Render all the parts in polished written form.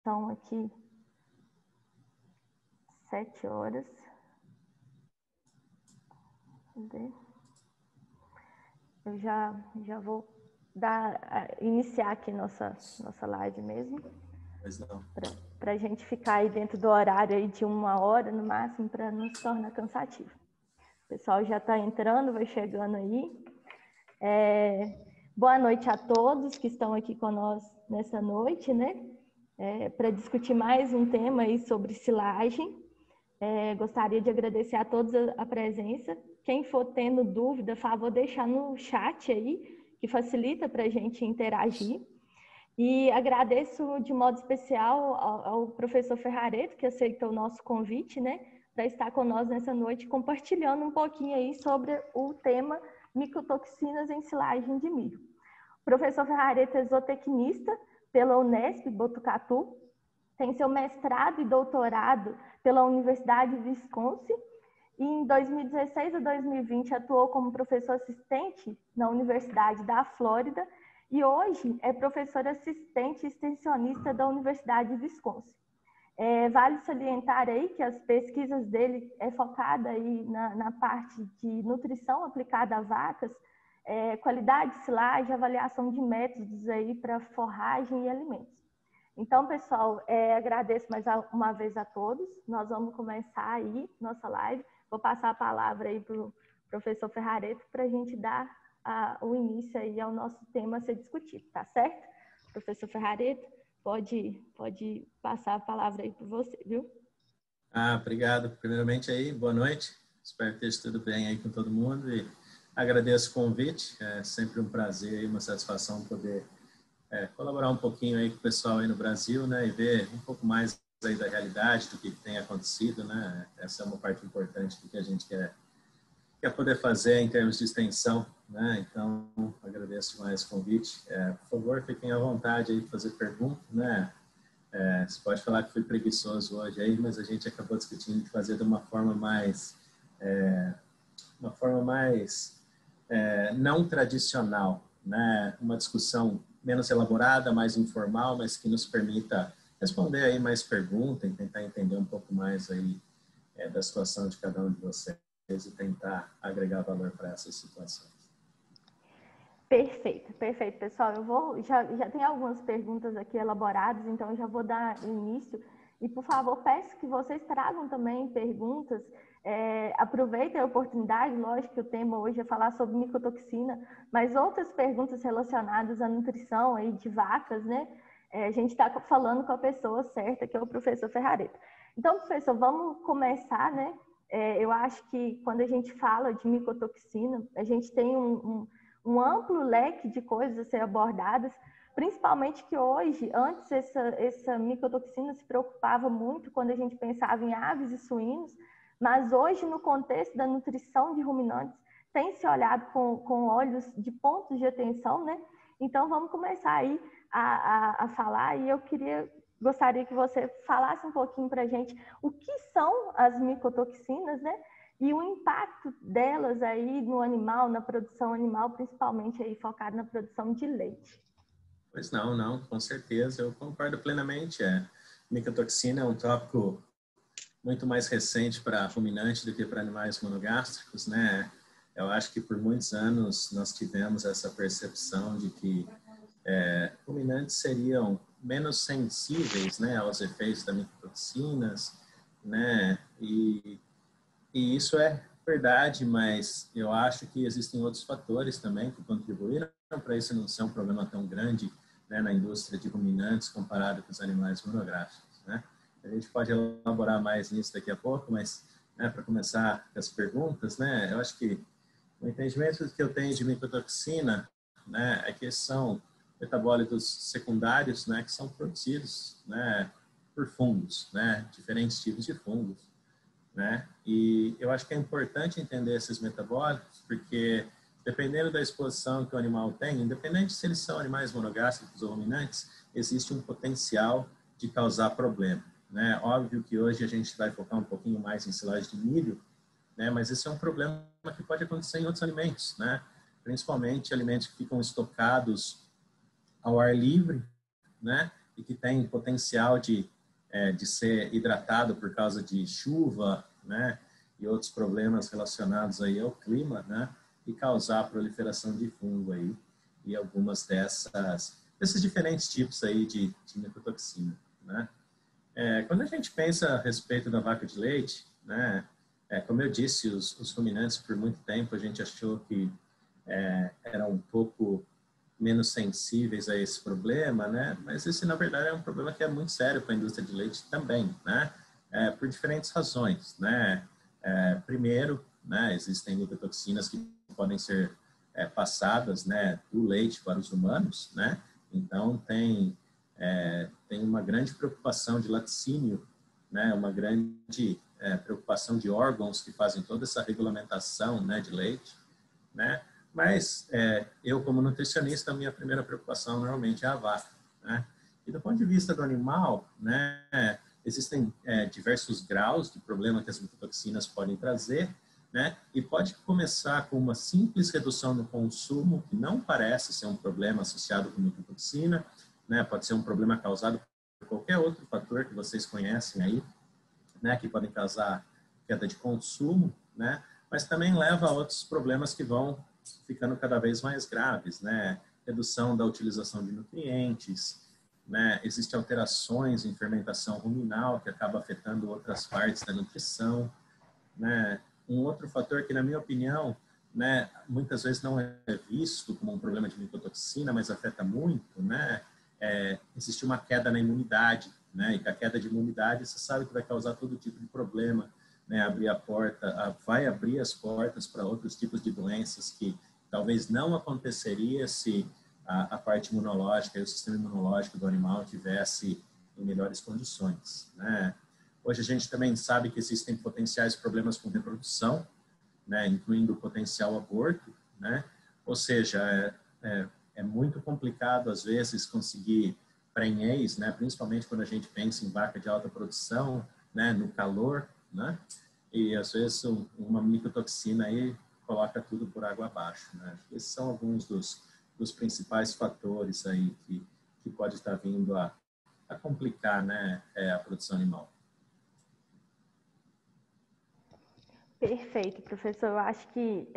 São aqui 7 horas. Eu já vou iniciar aqui nossa live mesmo. Pois não. Para a gente ficar aí dentro do horário aí de 1 hora no máximo, para não se tornar cansativo. O pessoal já está entrando, vai chegando aí. Boa noite a todos que estão aqui conosco nessa noite, né? Para discutir mais um tema aí sobre silagem. Gostaria de agradecer a todos a presença. Quem for tendo dúvida, favor deixar no chat aí, que facilita para a gente interagir. E agradeço de modo especial ao professor Ferrareto, que aceitou o nosso convite, né, para estar conosco nessa noite, compartilhando um pouquinho aí sobre o tema micotoxinas em silagem de milho. O professor Ferrareto é zootecnista pela Unesp Botucatu, tem seu mestrado e doutorado pela Universidade de Wisconsin, e em 2016 a 2020 atuou como professor assistente na Universidade da Flórida e hoje é professor assistente extensionista da Universidade de Wisconsin. Vale salientar aí que as pesquisas dele focada aí na parte de nutrição aplicada a vacas, qualidade de silagem, avaliação de métodos aí para forragem e alimentos. Então, pessoal, agradeço mais uma vez a todos. Nós vamos começar aí nossa live. Vou passar a palavra aí para o professor Ferrareto para a gente dar o início aí ao nosso tema a ser discutido, tá certo? Professor Ferrareto, pode passar a palavra aí para você, viu? Obrigado. Primeiramente aí, boa noite. Espero que esteja tudo bem aí com todo mundo e agradeço o convite. É sempre um prazer e uma satisfação poder colaborar um pouquinho aí com o pessoal aí no Brasil, né, e ver um pouco mais aí da realidade, do que tem acontecido, né. Essa é uma parte importante do que a gente quer poder fazer em termos de extensão, né. Então, agradeço mais o convite. Por favor, fiquem à vontade aí para fazer perguntas, né. Você pode falar que fui preguiçoso hoje aí, mas a gente acabou discutindo de fazer de uma forma mais não tradicional, né? Uma discussão menos elaborada, mais informal, mas que nos permita responder aí mais perguntas e tentar entender um pouco mais aí da situação de cada um de vocês e tentar agregar valor para essas situações. Perfeito, perfeito, pessoal. Eu já tenho algumas perguntas aqui elaboradas, então eu já vou dar início. E, por favor, peço que vocês tragam também perguntas. Aproveitem a oportunidade, lógico que o tema hoje é falar sobre micotoxina, mas outras perguntas relacionadas à nutrição aí de vacas, né? A gente está falando com a pessoa certa, que é o professor Ferrareto. Então, professor, vamos começar, né? Eu acho que quando a gente fala de micotoxina, a gente tem um amplo leque de coisas a ser abordadas, principalmente que hoje, antes essa micotoxina se preocupava muito quando a gente pensava em aves e suínos, mas hoje no contexto da nutrição de ruminantes tem se olhado com olhos de pontos de atenção, né? Então vamos começar aí a falar e gostaria que você falasse um pouquinho para a gente o que são as micotoxinas, né? E o impacto delas aí no animal, na produção animal, principalmente aí focado na produção de leite. Pois não, com certeza, eu concordo plenamente. Micotoxina é um tópico muito mais recente para ruminantes do que para animais monogástricos, né? Eu acho que por muitos anos nós tivemos essa percepção de que ruminantes seriam menos sensíveis, né, aos efeitos das micotoxinas, né? E isso é verdade, mas eu acho que existem outros fatores também que contribuíram para isso não ser um problema tão grande, né, na indústria de ruminantes comparado com os animais monográficos, né? A gente pode elaborar mais nisso daqui a pouco, mas, né, para começar com as perguntas, né, eu acho que o entendimento que eu tenho de micotoxina, né, é que são metabólitos secundários, né, que são produzidos, né, por fungos, né, diferentes tipos de fungos, né? E eu acho que é importante entender esses metabólitos, porque dependendo da exposição que o animal tem, independente se eles são animais monogástricos ou ruminantes, existe um potencial de causar problema, né? Óbvio que hoje a gente vai focar um pouquinho mais em silagem de milho, né? Mas esse é um problema que pode acontecer em outros alimentos, né? Principalmente alimentos que ficam estocados ao ar livre, né? e que tem potencial de ser hidratado por causa de chuva, né, e outros problemas relacionados aí ao clima, né, e causar a proliferação de fungo aí e algumas desses diferentes tipos aí de micotoxina, né. Quando a gente pensa a respeito da vaca de leite, né, como eu disse, os ruminantes por muito tempo a gente achou que eram um pouco menos sensíveis a esse problema, né? Mas esse, na verdade, é um problema que é muito sério para a indústria de leite também, né? Por diferentes razões, né? Primeiro, né, existem micotoxinas que podem ser passadas, né, do leite para os humanos, né? Então, tem uma grande preocupação de laticínio, né? Uma grande preocupação de órgãos que fazem toda essa regulamentação, né, de leite, né? Mas eu, como nutricionista, a minha primeira preocupação normalmente é a vaca, né? E do ponto de vista do animal, né, existem diversos graus de problema que as micotoxinas podem trazer, né? E pode começar com uma simples redução no consumo, que não parece ser um problema associado com micotoxina, né? Pode ser um problema causado por qualquer outro fator que vocês conhecem aí, né? Que podem causar queda de consumo, né? Mas também leva a outros problemas que vão ficando cada vez mais graves, né? Redução da utilização de nutrientes, né? Existem alterações em fermentação ruminal que acaba afetando outras partes da nutrição, né? Um outro fator que, na minha opinião, né, muitas vezes não é visto como um problema de micotoxina, mas afeta muito, né? Existe uma queda na imunidade, né? E com a queda de imunidade, você sabe que vai causar todo tipo de problema, né, vai abrir as portas para outros tipos de doenças que talvez não aconteceria se a parte imunológica e o sistema imunológico do animal tivesse em melhores condições, né? Hoje a gente também sabe que existem potenciais problemas com reprodução, né, incluindo o potencial aborto, né? Ou seja, é muito complicado às vezes conseguir prenhez, né, principalmente quando a gente pensa em vaca de alta produção, né, no calor, né? E às vezes uma micotoxina aí coloca tudo por água abaixo, né? Esses são alguns dos principais fatores aí que pode estar vindo a complicar, né, a produção animal. Perfeito, professor. Eu acho que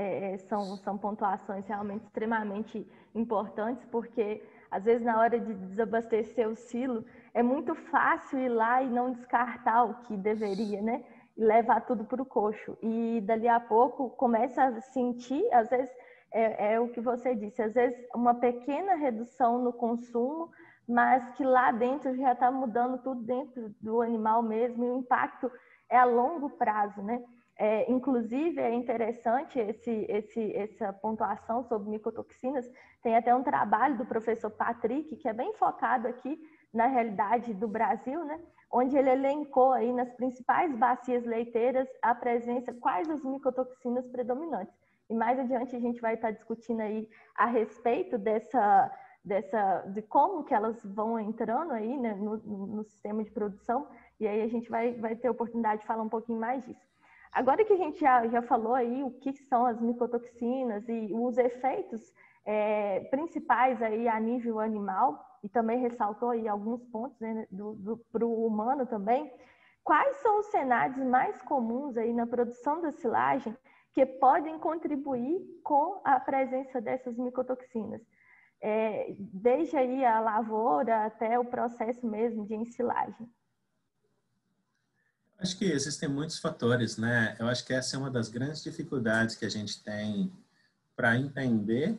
são pontuações realmente extremamente importantes, porque às vezes na hora de desabastecer o silo é muito fácil ir lá e não descartar o que deveria, né? E levar tudo para o coxo. E dali a pouco começa a sentir, às vezes é o que você disse, às vezes uma pequena redução no consumo, mas que lá dentro já está mudando tudo dentro do animal mesmo, e o impacto é a longo prazo, né? Inclusive, é interessante essa pontuação sobre micotoxinas. Tem até um trabalho do professor Patrick, que é bem focado aqui na realidade do Brasil, né? Onde ele elencou aí nas principais bacias leiteiras a presença, quais as micotoxinas predominantes. E mais adiante a gente vai estar discutindo aí a respeito de como que elas vão entrando aí, né, no sistema de produção, e aí a gente vai ter a oportunidade de falar um pouquinho mais disso. Agora que a gente já falou aí o que são as micotoxinas e os efeitos principais aí a nível animal, e também ressaltou aí alguns pontos, né, para o humano também, quais são os cenários mais comuns aí na produção da silagem que podem contribuir com a presença dessas micotoxinas? Desde aí a lavoura até o processo mesmo de ensilagem. Acho que existem muitos fatores, né? Eu acho que essa é uma das grandes dificuldades que a gente tem para entender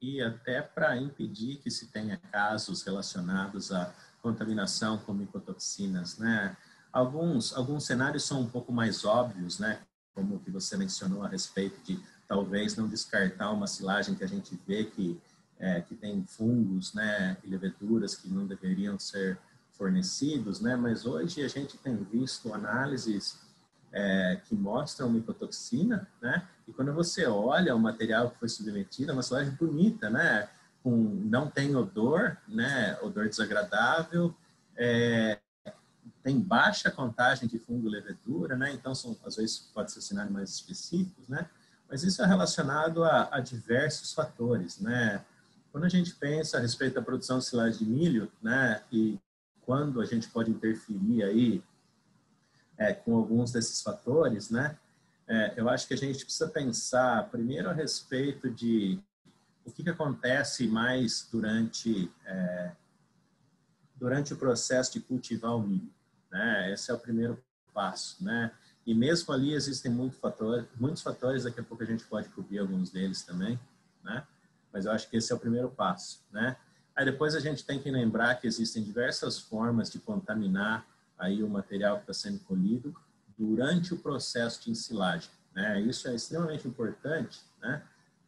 e até para impedir que se tenha casos relacionados à contaminação com micotoxinas, né? Alguns cenários são um pouco mais óbvios, né? Como o que você mencionou a respeito de talvez não descartar uma silagem que a gente vê que tem fungos, né? E leveduras que não deveriam ser fornecidos, né? Mas hoje a gente tem visto análises que mostram micotoxina, né? E quando você olha o material que foi submetido, é uma silagem bonita, né? Não tem odor, né? Odor desagradável, tem baixa contagem de fungo e levedura, né? Então, às vezes pode ser cenários mais específicos, né? Mas isso é relacionado a diversos fatores, né? Quando a gente pensa a respeito da produção de silagem de milho, né? E quando a gente pode interferir aí com alguns desses fatores, né? Eu acho que a gente precisa pensar primeiro a respeito de o que acontece mais durante o processo de cultivar o milho, né? Esse é o primeiro passo, né? E mesmo ali existem muitos fatores, daqui a pouco a gente pode cobrir alguns deles também, né? Mas eu acho que esse é o primeiro passo, né? Aí depois a gente tem que lembrar que existem diversas formas de contaminar aí o material que está sendo colhido durante o processo de ensilagem, né? Isso é extremamente importante, né?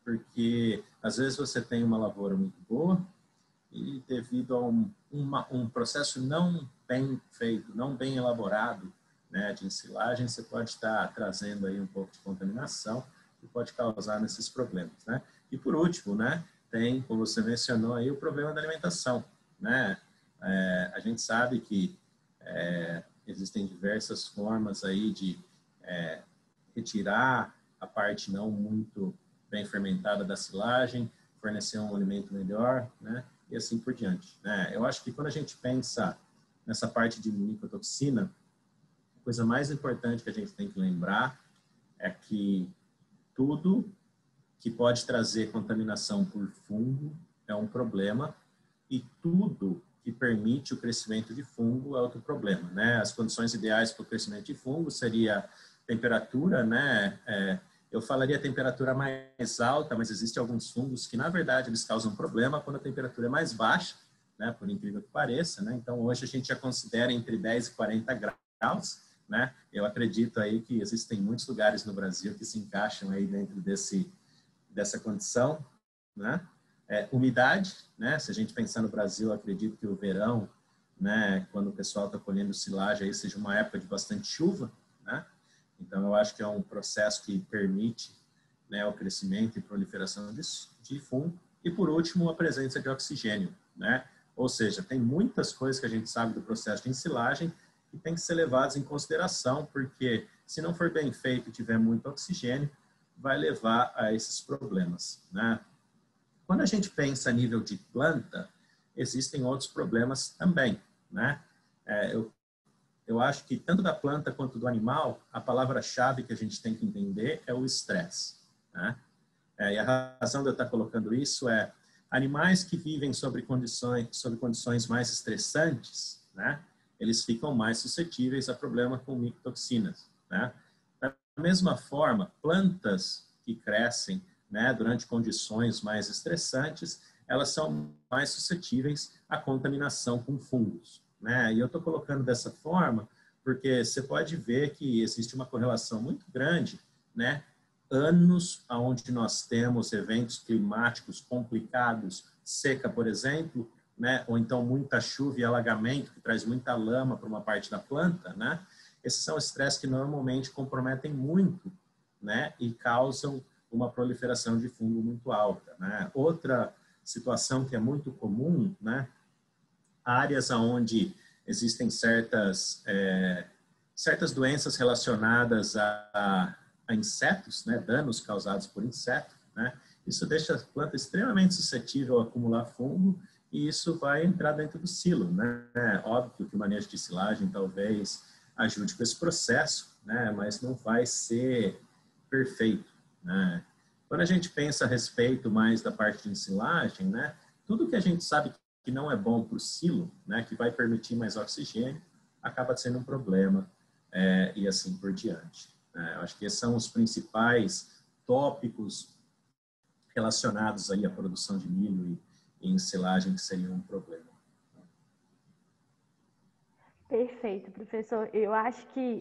Porque às vezes você tem uma lavoura muito boa e devido a um processo não bem feito, não bem elaborado, né, de ensilagem, você pode estar trazendo aí um pouco de contaminação que pode causar nesses problemas, né? E por último, né, tem, como você mencionou aí, o problema da alimentação, né? A gente sabe que existem diversas formas aí de retirar a parte não muito bem fermentada da silagem, fornecer um alimento melhor, né? E assim por diante, né? Eu acho que quando a gente pensa nessa parte de micotoxina, a coisa mais importante que a gente tem que lembrar é que tudo que pode trazer contaminação por fungo é um problema e tudo que permite o crescimento de fungo é outro problema, né? As condições ideais para o crescimento de fungo seria temperatura, né? Eu falaria temperatura mais alta, mas existem alguns fungos que, na verdade, eles causam problema quando a temperatura é mais baixa, né? Por incrível que pareça, né? Então, hoje a gente já considera entre 10 e 40 graus, né? Eu acredito aí que existem muitos lugares no Brasil que se encaixam aí dentro dessa condição, né? Umidade, né? Se a gente pensar no Brasil, eu acredito que o verão, né? Quando o pessoal está colhendo silagem, aí seja uma época de bastante chuva, né? Então, eu acho que é um processo que permite, né, o crescimento e proliferação de fungo. E, por último, a presença de oxigênio, né? Ou seja, tem muitas coisas que a gente sabe do processo de ensilagem que tem que ser levadas em consideração, porque se não for bem feito e tiver muito oxigênio, vai levar a esses problemas, né? Quando a gente pensa a nível de planta, existem outros problemas também, né? Eu acho que tanto da planta quanto do animal, a palavra-chave que a gente tem que entender é o estresse, né? E a razão de eu estar colocando isso é animais que vivem sob condições mais estressantes, né? Eles ficam mais suscetíveis a problemas com micotoxinas, né? Da mesma forma, plantas que crescem, né, durante condições mais estressantes, elas são mais suscetíveis à contaminação com fungos, né? E eu estou colocando dessa forma porque você pode ver que existe uma correlação muito grande, né? Anos onde nós temos eventos climáticos complicados, seca, por exemplo, né? Ou então muita chuva e alagamento, que traz muita lama para uma parte da planta, né? Esses são estresses que normalmente comprometem muito, né? E causam uma proliferação de fungo muito alta, né? Outra situação que é muito comum, né? Áreas onde existem certas doenças relacionadas a insetos, né? Danos causados por insetos, né? Isso deixa a planta extremamente suscetível a acumular fungo e isso vai entrar dentro do silo, né? Óbvio que o manejo de silagem talvez ajude com esse processo, né? Mas não vai ser perfeito, né? Quando a gente pensa a respeito mais da parte de ensilagem, né? Tudo que a gente sabe que não é bom para o silo, né? Que vai permitir mais oxigênio, acaba sendo um problema e assim por diante. Eu acho que esses são os principais tópicos relacionados aí à produção de milho e ensilagem que seriam um problema. Perfeito, professor. Eu acho que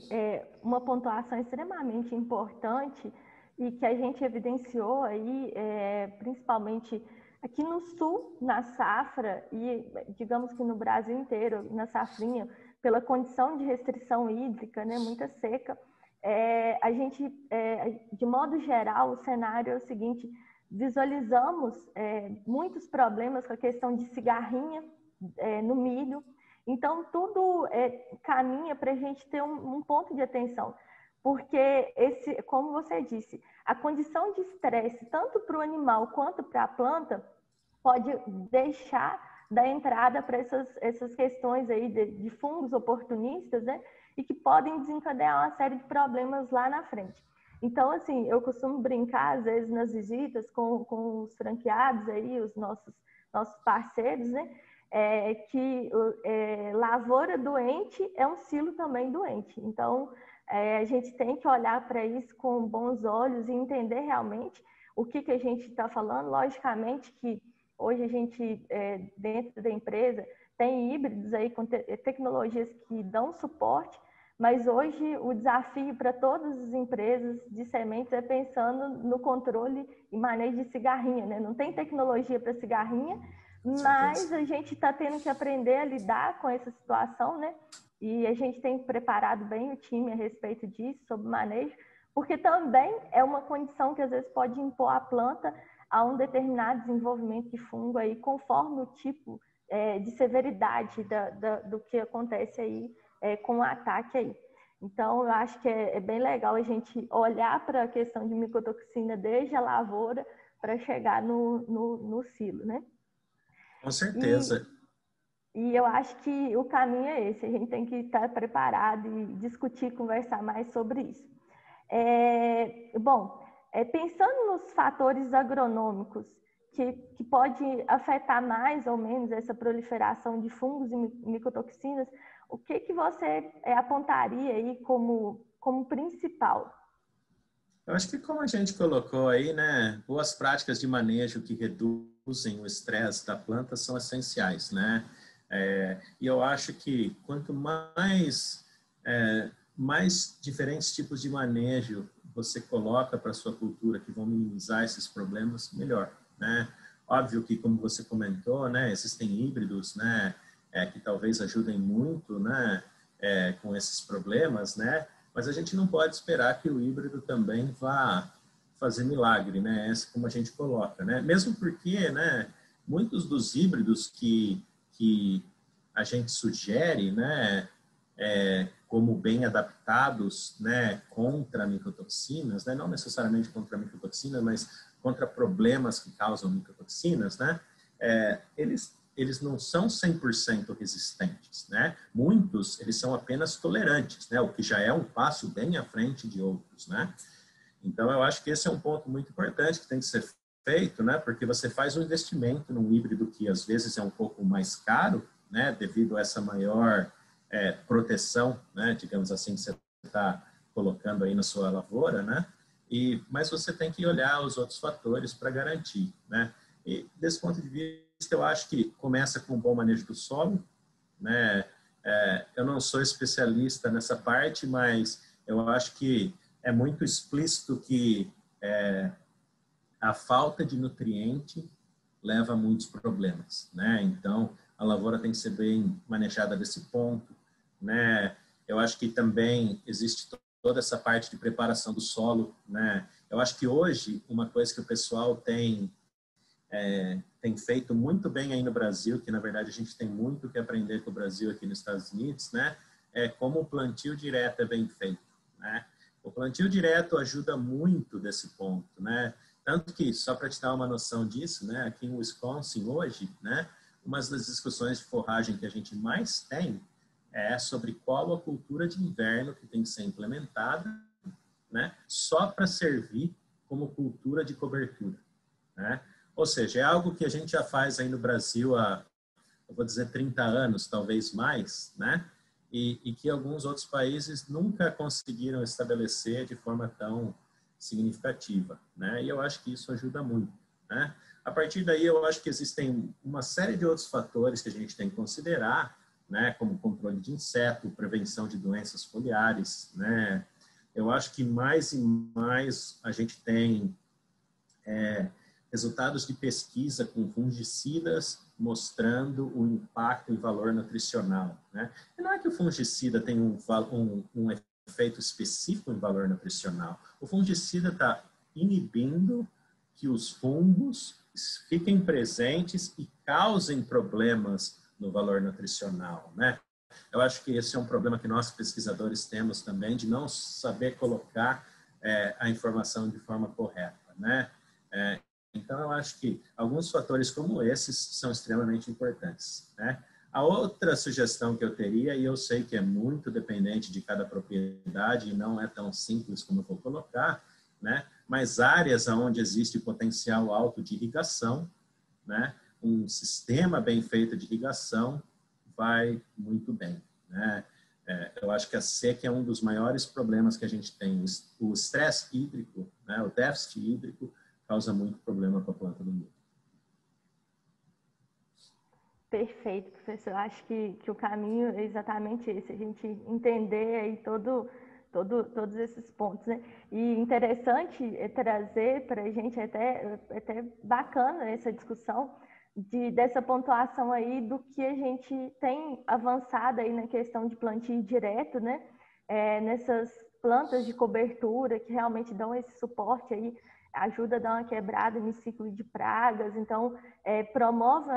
uma pontuação extremamente importante e que a gente evidenciou aí, principalmente aqui no sul, na safra, e digamos que no Brasil inteiro, na safrinha, pela condição de restrição hídrica, né, muita seca, a gente, de modo geral, o cenário é o seguinte: visualizamos muitos problemas com a questão de cigarrinha no milho. Então, tudo caminha para a gente ter um ponto de atenção, porque, como você disse, a condição de estresse, tanto para o animal quanto para a planta, pode deixar, dar entrada para essas questões aí de fungos oportunistas, né? E que podem desencadear uma série de problemas lá na frente. Então, assim, eu costumo brincar, às vezes, nas visitas com os franqueados aí, os nossos parceiros, né? Que lavoura doente é um silo também doente. Então, a gente tem que olhar para isso com bons olhos e entender realmente o que a gente está falando. Logicamente que hoje a gente, dentro da empresa, tem híbridos aí com tecnologias que dão suporte, mas hoje o desafio para todas as empresas de sementes é pensando no controle e manejo de cigarrinha, né? Não tem tecnologia para cigarrinha, mas a gente está tendo que aprender a lidar com essa situação, né? E a gente tem preparado bem o time a respeito disso, sobre manejo, porque também é uma condição que às vezes pode impor à planta a um determinado desenvolvimento de fungo aí, conforme o tipo de severidade do que acontece aí com o ataque aí. Então, eu acho que é bem legal a gente olhar para a questão de micotoxina desde a lavoura para chegar no silo, né? Com certeza. E eu acho que o caminho é esse, a gente tem que estar preparado e discutir, conversar mais sobre isso. Pensando nos fatores agronômicos que pode afetar mais ou menos essa proliferação de fungos e micotoxinas, o que você apontaria aí como principal? Eu acho que como a gente colocou aí, né, boas práticas de manejo que reduzem o estresse da planta são essenciais, né? E eu acho que quanto mais diferentes tipos de manejo você coloca para a sua cultura que vão minimizar esses problemas, melhor, né? Óbvio que, como você comentou, né, existem híbridos, né, que talvez ajudem muito, né, com esses problemas, né? Mas a gente não pode esperar que o híbrido também vá fazer milagre, né? Essa como a gente coloca, né? Mesmo porque, né, muitos dos híbridos que a gente sugere, né, como bem adaptados, né, contra micotoxinas, né, não necessariamente contra micotoxinas, mas contra problemas que causam micotoxinas, né, eles não são 100% resistentes, né? Muitos, eles são apenas tolerantes, né? O que já é um passo bem à frente de outros, né? Então, eu acho que esse é um ponto muito importante que tem que ser feito, né? Porque você faz um investimento num híbrido que às vezes é um pouco mais caro, né? Devido a essa maior proteção, né? Digamos assim, que você está colocando aí na sua lavoura, né? Mas você tem que olhar os outros fatores para garantir, né? E desse ponto de vista, eu acho que começa com um bom manejo do solo, né? Eu não sou especialista nessa parte, mas eu acho que é muito explícito que a falta de nutriente leva a muitos problemas, né? Então, a lavoura tem que ser bem manejada desse ponto, né? Eu acho que também existe toda essa parte de preparação do solo, né? Eu acho que hoje, uma coisa que o pessoal tem feito muito bem aí no Brasil, que na verdade a gente tem muito que aprender com o Brasil aqui nos Estados Unidos, né? É como o plantio direto é bem feito, né? O plantio direto ajuda muito desse ponto, né? Tanto que, só para te dar uma noção disso, né? Aqui em Wisconsin hoje, né? Uma das discussões de forragem que a gente mais tem é sobre qual a cultura de inverno que tem que ser implementada, né? Só para servir como cultura de cobertura, né? Ou seja, é algo que a gente já faz aí no Brasil há, eu vou dizer, 30 anos, talvez mais, né? E que alguns outros países nunca conseguiram estabelecer de forma tão significativa, né? E eu acho que isso ajuda muito, né? A partir daí, eu acho que existem uma série de outros fatores que a gente tem que considerar, né? Como controle de inseto, prevenção de doenças foliares, né? Eu acho que mais e mais a gente tem resultados de pesquisa com fungicidas mostrando o impacto em valor nutricional, né? E não é que o fungicida tem um efeito específico em valor nutricional. O fungicida está inibindo que os fungos fiquem presentes e causem problemas no valor nutricional, né? Eu acho que esse é um problema que nós pesquisadores temos também, de não saber colocar a informação de forma correta, né? Então, eu acho que alguns fatores como esses são extremamente importantes, né? A outra sugestão que eu teria, e eu sei que é muito dependente de cada propriedade e não é tão simples como eu vou colocar, né? Mas áreas onde existe potencial alto de irrigação, né? Um sistema bem feito de irrigação vai muito bem, né? Eu acho que a seca é um dos maiores problemas que a gente tem. O estresse hídrico, né? O déficit hídrico causa muito problema para a planta do milho. Perfeito, professor. Eu acho que o caminho é exatamente esse, a gente entender aí todos esses pontos, né? E interessante é trazer para a gente até bacana essa discussão dessa pontuação aí do que a gente tem avançado aí na questão de plantio direto, né? Nessas plantas de cobertura que realmente dão esse suporte aí, ajuda a dar uma quebrada no ciclo de pragas, então promove,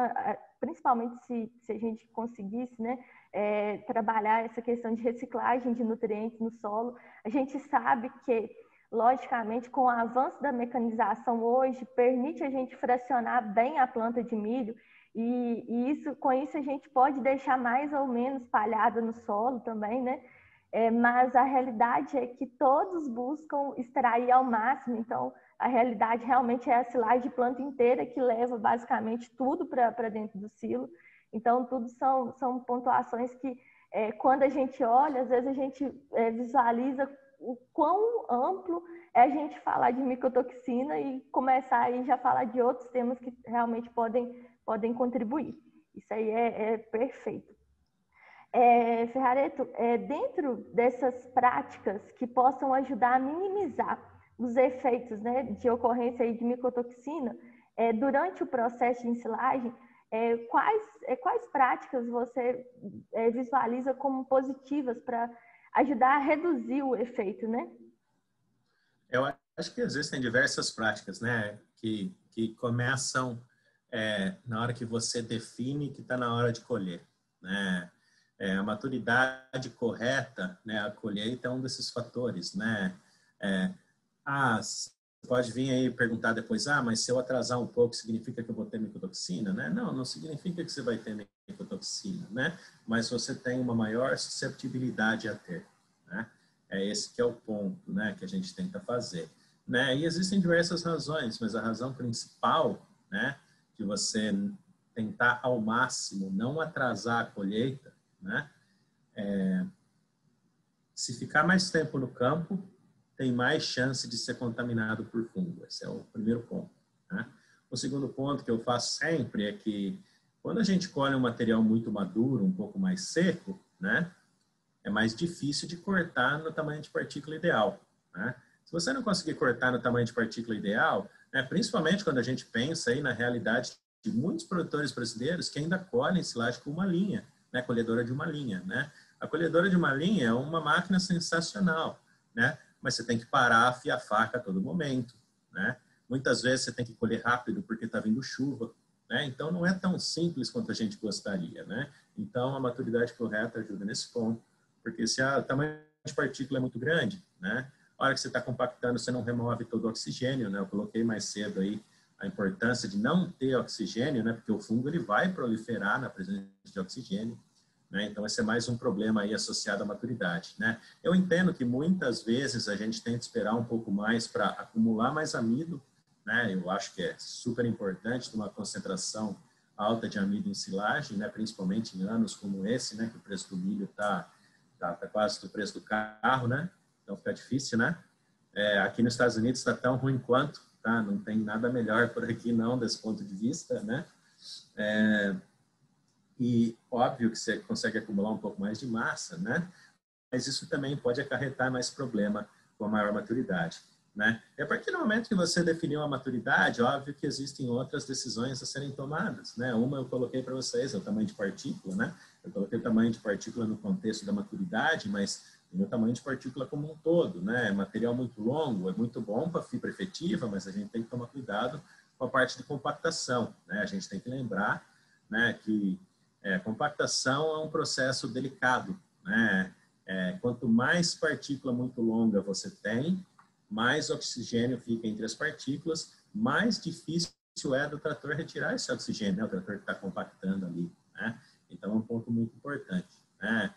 principalmente se a gente conseguisse, né, trabalhar essa questão de reciclagem de nutrientes no solo. A gente sabe que, logicamente, com o avanço da mecanização hoje, permite a gente fracionar bem a planta de milho e com isso a gente pode deixar mais ou menos palhada no solo também, né? Mas a realidade é que todos buscam extrair ao máximo, então a realidade realmente é a silagem de planta inteira que leva basicamente tudo para dentro do silo. Então, tudo são pontuações que, quando a gente olha, às vezes a gente visualiza o quão amplo é a gente falar de micotoxina e começar aí já a falar de outros temas que realmente podem contribuir. Isso aí é perfeito. Ferrareto, dentro dessas práticas que possam ajudar a minimizar os efeitos, né, de ocorrência aí de micotoxina, durante o processo de ensilagem, quais práticas você visualiza como positivas para ajudar a reduzir o efeito, né? Eu acho que existem diversas práticas, né, que começam na hora que você define que está na hora de colher, né? A maturidade correta, né, a colheita é um desses fatores, né? Você pode vir aí perguntar depois, mas se eu atrasar um pouco, significa que eu vou ter micotoxina, né? Não, não significa que você vai ter micotoxina, né? Mas você tem uma maior susceptibilidade a ter, né? Esse que é o ponto, né, que a gente tenta fazer, né? E existem diversas razões, mas a razão principal, né, de você tentar ao máximo não atrasar a colheita, né? Se ficar mais tempo no campo, tem mais chance de ser contaminado por fungo. Esse é o primeiro ponto, né? O segundo ponto que eu faço sempre é que quando a gente colhe um material muito maduro, um pouco mais seco, né, é mais difícil de cortar no tamanho de partícula ideal, né? Se você não conseguir cortar no tamanho de partícula ideal, né, principalmente quando a gente pensa aí na realidade de muitos produtores brasileiros que ainda colhem silagem com uma linha, né, colhedora de uma linha, né? A colhedora de uma linha é uma máquina sensacional, né? Mas você tem que parar, afiar a faca a todo momento, né? Muitas vezes você tem que colher rápido porque está vindo chuva, né? Então não é tão simples quanto a gente gostaria, né? Então a maturidade correta ajuda nesse ponto, porque se o tamanho de partícula é muito grande, né? A hora que você está compactando, você não remove todo o oxigênio, né? Eu coloquei mais cedo aí a importância de não ter oxigênio, né? Porque o fungo ele vai proliferar na presença de oxigênio, né? Então esse é mais um problema aí associado à maturidade, né? Eu entendo que muitas vezes a gente tem que esperar um pouco mais para acumular mais amido, né? Eu acho que é super importante ter uma concentração alta de amido em silagem, né? Principalmente em anos como esse, né? Que o preço do milho está quase do preço do carro, né? Então fica difícil, né? Aqui nos Estados Unidos está tão ruim quanto, tá? Não tem nada melhor por aqui não, desse ponto de vista, né? E óbvio que você consegue acumular um pouco mais de massa, né? Mas isso também pode acarretar mais problema com a maior maturidade, né? E a partir do momento que você definiu a maturidade, óbvio que existem outras decisões a serem tomadas, né? Uma eu coloquei para vocês, é o tamanho de partícula, né? Eu coloquei o tamanho de partícula no contexto da maturidade, mas tem o tamanho de partícula como um todo, né? Material muito longo, é muito bom para a fibra efetiva, mas a gente tem que tomar cuidado com a parte de compactação, né? A gente tem que lembrar, né, que compactação é um processo delicado, né? Quanto mais partícula muito longa você tem, mais oxigênio fica entre as partículas, mais difícil é do trator retirar esse oxigênio, né? O trator que está compactando ali, né? Então, é um ponto muito importante, né?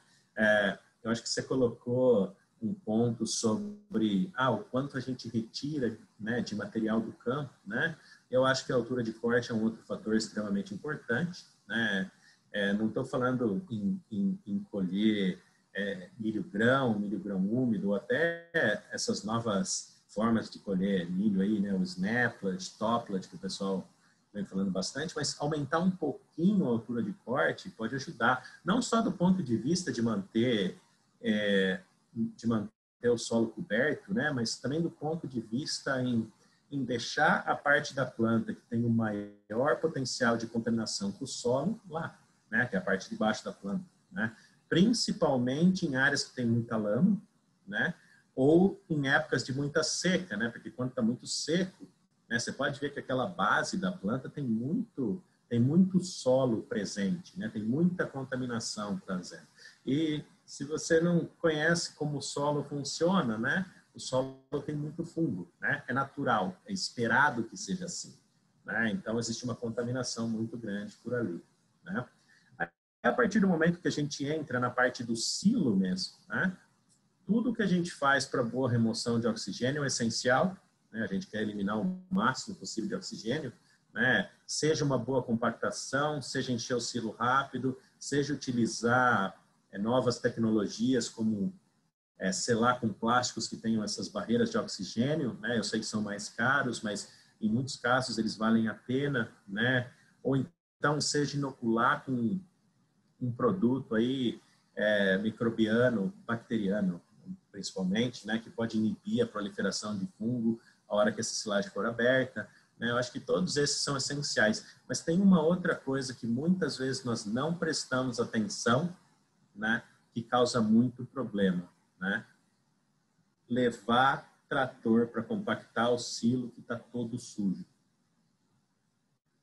Eu acho que você colocou um ponto sobre o quanto a gente retira, né, de material do campo, né? Eu acho que a altura de corte é um outro fator extremamente importante, né? Não estou falando em colher milho-grão úmido, ou até essas novas formas de colher milho aí, né? O snaplet, toplet, que o pessoal vem falando bastante, mas aumentar um pouquinho a altura de corte pode ajudar, não só do ponto de vista de manter o solo coberto, né? Mas também do ponto de vista em deixar a parte da planta que tem o maior potencial de contaminação com o solo lá, né? Que é a parte de baixo da planta, né? Principalmente em áreas que tem muita lama, né? Ou em épocas de muita seca, né? Porque quando está muito seco, né? Você pode ver que aquela base da planta tem muito solo presente, né? Tem muita contaminação trazendo. E se você não conhece como o solo funciona, né? O solo tem muito fungo, né? É natural, é esperado que seja assim, né? Então existe uma contaminação muito grande por ali, né? A partir do momento que a gente entra na parte do silo mesmo, né? Tudo que a gente faz para boa remoção de oxigênio é essencial, né? A gente quer eliminar o máximo possível de oxigênio, né? Seja uma boa compactação, seja encher o silo rápido, seja utilizar novas tecnologias como selar com plásticos que tenham essas barreiras de oxigênio, né? Eu sei que são mais caros, mas em muitos casos eles valem a pena, né? Ou então seja inocular com um produto aí microbiano, bacteriano, principalmente, né? Que pode inibir a proliferação de fungo a hora que essa silagem for aberta, né? Eu acho que todos esses são essenciais. Mas tem uma outra coisa que muitas vezes nós não prestamos atenção, né? Que causa muito problema, né? Levar trator para compactar o silo que está todo sujo.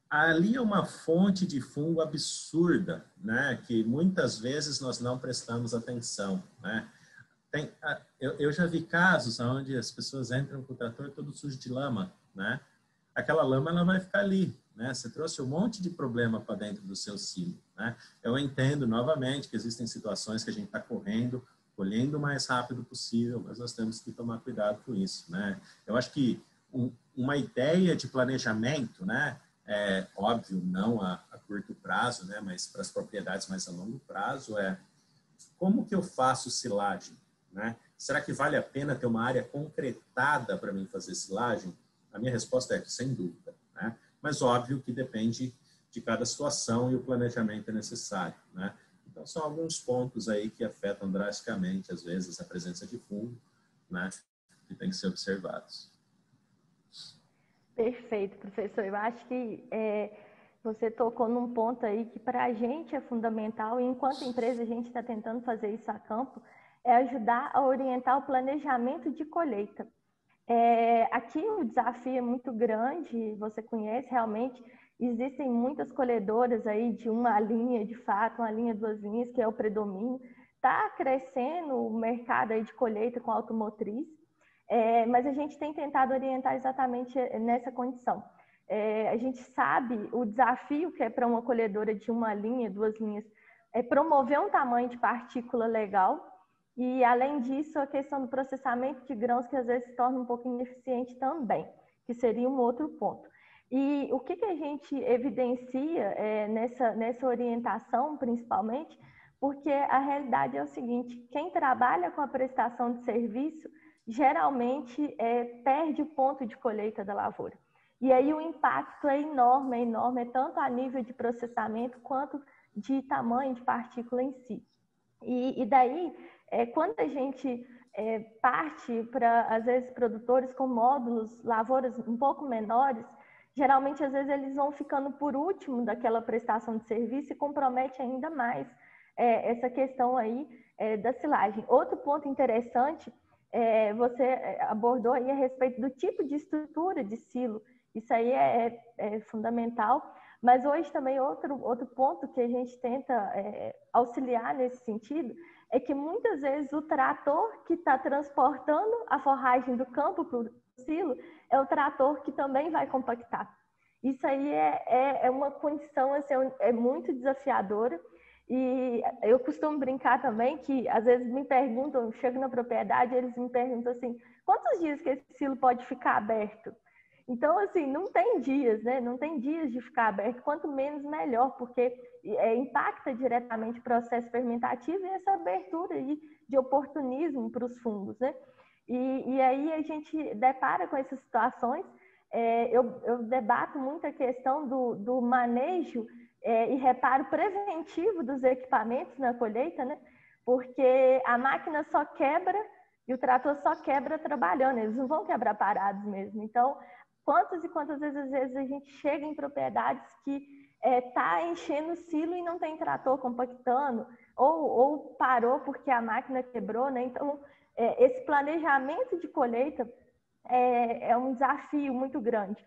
Ali é uma fonte de fungo absurda, né? Que muitas vezes nós não prestamos atenção, né? Eu já vi casos onde as pessoas entram com o trator todo sujo de lama, né? Aquela lama ela vai ficar ali, né? Você trouxe um monte de problema para dentro do seu silo, né? Eu entendo novamente que existem situações que a gente está colhendo o mais rápido possível, mas nós temos que tomar cuidado com isso, né? Eu acho que uma ideia de planejamento, né? Óbvio, não a curto prazo, né? Mas para as propriedades mais a longo prazo como que eu faço silagem, né? Será que vale a pena ter uma área concretada para mim fazer silagem? A minha resposta é sem dúvida, né? Mas óbvio que depende de cada situação e o planejamento é necessário, né? Então são alguns pontos aí que afetam drasticamente às vezes a presença de fungo, né? Que tem que ser observados. Perfeito, professor. Eu acho que você tocou num ponto aí que para a gente é fundamental, e enquanto empresa a gente está tentando fazer isso a campo, é ajudar a orientar o planejamento de colheita. Aqui o desafio é muito grande, você conhece realmente, existem muitas colhedoras aí de uma linha, de fato, uma linha, duas linhas, que é o predomínio. Está crescendo o mercado aí de colheita com automotriz, mas a gente tem tentado orientar exatamente nessa condição. A gente sabe o desafio que é para uma colhedora de uma linha, duas linhas, promover um tamanho de partícula legal. E, além disso, a questão do processamento de grãos, que às vezes se torna um pouco ineficiente também, que seria um outro ponto. E o que a gente evidencia nessa orientação, principalmente, porque a realidade é o seguinte: quem trabalha com a prestação de serviço, geralmente perde o ponto de colheita da lavoura. E aí o impacto é enorme, tanto a nível de processamento quanto de tamanho de partícula em si. E daí, quando a gente parte para, às vezes, produtores com módulos, lavouras um pouco menores, geralmente, às vezes, eles vão ficando por último daquela prestação de serviço e compromete ainda mais essa questão aí da silagem. Outro ponto interessante, você abordou aí a respeito do tipo de estrutura de silo. Isso aí é fundamental. Mas hoje também outro ponto que a gente tenta auxiliar nesse sentido é que muitas vezes o trator que está transportando a forragem do campo silo, é o trator que também vai compactar. Isso aí é uma condição, assim, é muito desafiadora. E eu costumo brincar também que, às vezes, me perguntam, eu chego na propriedade, eles me perguntam assim, quantos dias que esse silo pode ficar aberto? Então, assim, não tem dias, né? Não tem dias de ficar aberto, quanto menos melhor, porque impacta diretamente o processo fermentativo e essa abertura aí de oportunismo para os fungos, né? E aí a gente depara com essas situações. Eu debato muito a questão do manejo e reparo preventivo dos equipamentos na colheita, né? Porque a máquina só quebra e o trator só quebra trabalhando, eles não vão quebrar parados mesmo. Então, quantas e quantas vezes, às vezes a gente chega em propriedades que tá enchendo o silo e não tem trator compactando, ou parou porque a máquina quebrou, né? Então, esse planejamento de colheita é um desafio muito grande.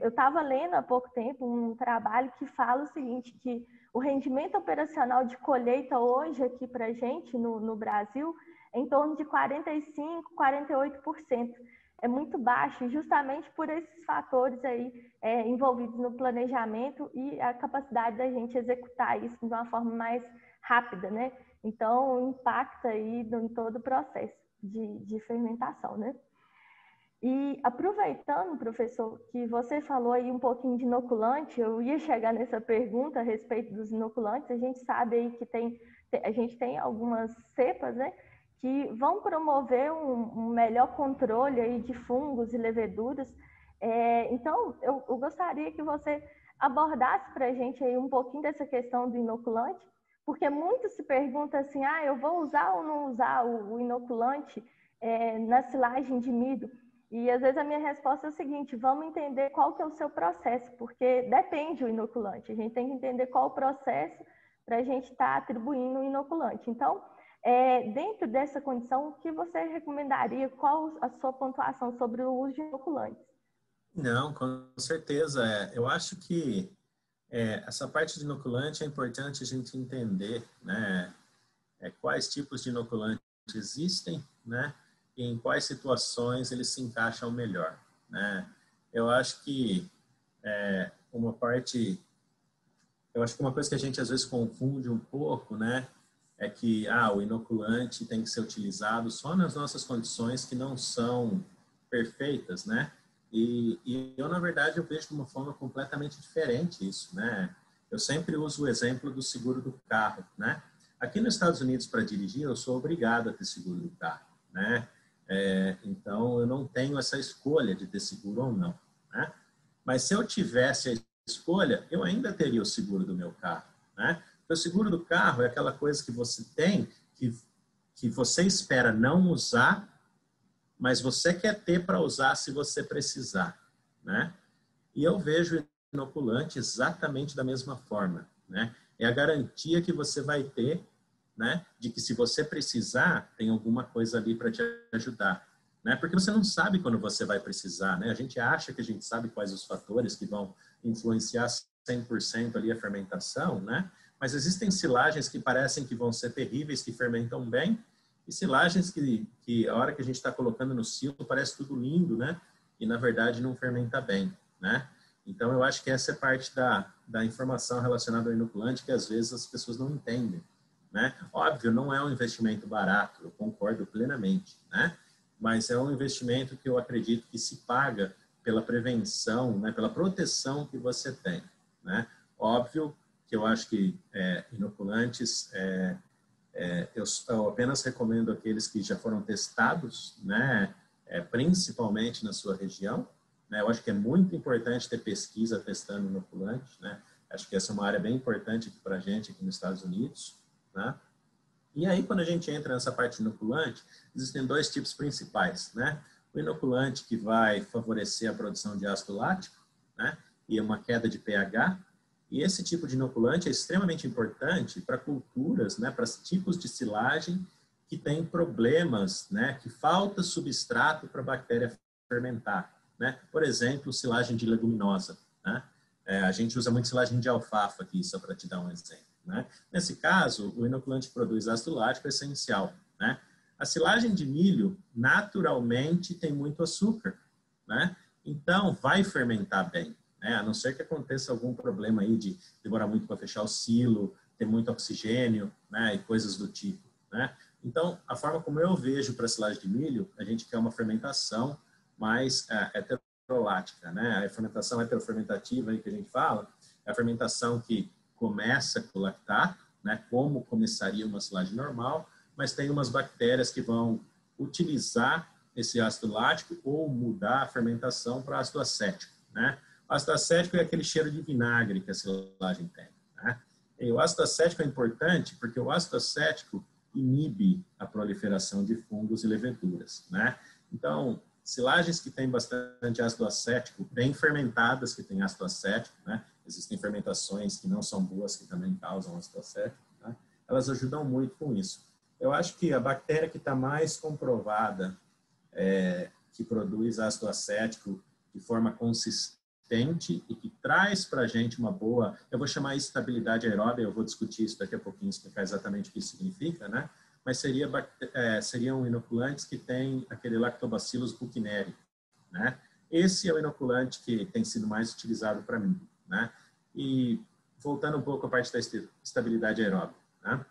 Eu estava lendo há pouco tempo um trabalho que fala o seguinte, que o rendimento operacional de colheita hoje aqui para a gente, no Brasil, é em torno de 45%, 48%. É muito baixo, justamente por esses fatores aí envolvidos no planejamento e a capacidade da gente executar isso de uma forma mais rápida, né? Então, impacta aí em todo o processo de fermentação, né? E aproveitando, professor, que você falou aí um pouquinho de inoculante, eu ia chegar nessa pergunta a respeito dos inoculantes. A gente sabe aí que a gente tem algumas cepas, né, que vão promover um melhor controle aí de fungos e leveduras. Então, eu gostaria que você abordasse para a gente aí um pouquinho dessa questão do inoculante, porque muito se pergunta assim, eu vou usar ou não usar o inoculante na silagem de milho. E às vezes a minha resposta é a seguinte, vamos entender qual que é o seu processo, porque depende o inoculante. A gente tem que entender qual o processo para a gente estar atribuindo o inoculante. Então, dentro dessa condição, o que você recomendaria? Qual a sua pontuação sobre o uso de inoculantes? Não, com certeza. Eu acho que essa parte de inoculante é importante a gente entender, né? Quais tipos de inoculante existem, né? E em quais situações eles se encaixam melhor, né? Eu acho que uma coisa que a gente às vezes confunde um pouco, né? É que o inoculante tem que ser utilizado só nas nossas condições que não são perfeitas, né? E eu, na verdade, eu vejo de uma forma completamente diferente isso, né? Eu sempre uso o exemplo do seguro do carro, né? Aqui nos Estados Unidos, para dirigir, eu sou obrigado a ter seguro do carro, né? Então, eu não tenho essa escolha de ter seguro ou não, né? Mas se eu tivesse a escolha, eu ainda teria o seguro do meu carro, né? Porque o seguro do carro é aquela coisa que você tem, que você espera não usar, mas você quer ter para usar se você precisar, né? E eu vejo o inoculante exatamente da mesma forma, né? É a garantia que você vai ter, né, de que se você precisar, tem alguma coisa ali para te ajudar, né? Porque você não sabe quando você vai precisar, né? A gente acha que a gente sabe quais os fatores que vão influenciar 100% ali a fermentação, né? Mas existem silagens que parecem que vão ser terríveis, que fermentam bem, e silagens que a hora que a gente está colocando no silo parece tudo lindo, né? E na verdade não fermenta bem, né? Então eu acho que essa é parte da informação relacionada ao inoculante que às vezes as pessoas não entendem, né? Óbvio, não é um investimento barato, eu concordo plenamente, né? Mas é um investimento que eu acredito que se paga pela prevenção, né? Pela proteção que você tem, né? Óbvio que eu acho que inoculantes, eu apenas recomendo aqueles que já foram testados, né? Principalmente na sua região, né? Eu acho que é muito importante ter pesquisa testando inoculantes, né? Acho que essa é uma área bem importante aqui para a gente, aqui nos Estados Unidos, né? E aí, quando a gente entra nessa parte de inoculante, existem dois tipos principais, né? O inoculante que vai favorecer a produção de ácido lático, né? E uma queda de pH. E esse tipo de inoculante é extremamente importante para culturas, né? Para tipos de silagem que tem problemas, né? Que falta substrato para a bactéria fermentar, né? Por exemplo, silagem de leguminosa, né? A gente usa muito silagem de alfafa aqui, só para te dar um exemplo, né? Nesse caso, o inoculante que produz ácido lático é essencial, né? A silagem de milho, naturalmente, tem muito açúcar, né? Então, vai fermentar bem, né? A não ser que aconteça algum problema aí de demorar muito para fechar o silo, ter muito oxigênio, né? E coisas do tipo, né? Então, a forma como eu vejo para a silagem de milho, a gente quer uma fermentação mais heterolática, né? A fermentação heterofermentativa aí que a gente fala, é a fermentação que começa com o lactato, né? Como começaria uma silagem normal, mas tem umas bactérias que vão utilizar esse ácido lático ou mudar a fermentação para ácido acético, né? O ácido acético é aquele cheiro de vinagre que a silagem tem, né? E o ácido acético é importante porque o ácido acético inibe a proliferação de fungos e leveduras, né? Então, silagens que têm bastante ácido acético, bem fermentadas que têm ácido acético, né? Existem fermentações que não são boas que também causam ácido acético, né? Elas ajudam muito com isso. Eu acho que a bactéria que está mais comprovada que produz ácido acético de forma consistente e que traz para a gente uma boa, eu vou chamar isso de estabilidade aeróbica, eu vou discutir isso daqui a pouquinho, explicar exatamente o que isso significa, né? Mas seriam inoculantes que têm aquele Lactobacillus buchneri, né? Esse é o inoculante que tem sido mais utilizado para mim, né? E voltando um pouco à parte da estabilidade aeróbica, né?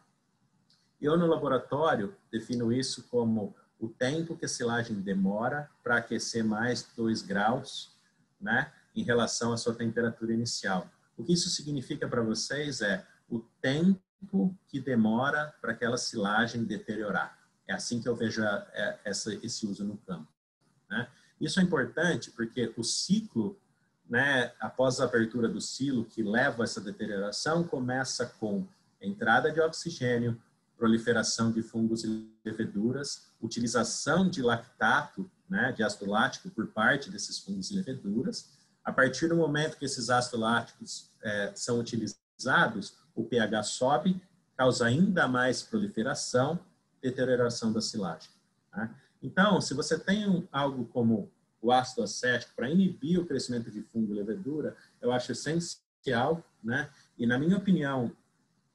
Eu, no laboratório, defino isso como o tempo que a silagem demora para aquecer mais 2 graus, né, em relação à sua temperatura inicial. O que isso significa para vocês é o tempo que demora para aquela silagem deteriorar. É assim que eu vejo esse uso no campo, né? Isso é importante porque o ciclo, né, após a abertura do silo, que leva a essa deterioração, começa com entrada de oxigênio, proliferação de fungos e leveduras, utilização de lactato, né, de ácido lático por parte desses fungos e leveduras. A partir do momento que esses ácidos láticos são utilizados, o pH sobe, causa ainda mais proliferação, deterioração da silagem, né? Então, se você tem algo como o ácido acético para inibir o crescimento de fungo e levedura, eu acho essencial, né? E, na minha opinião,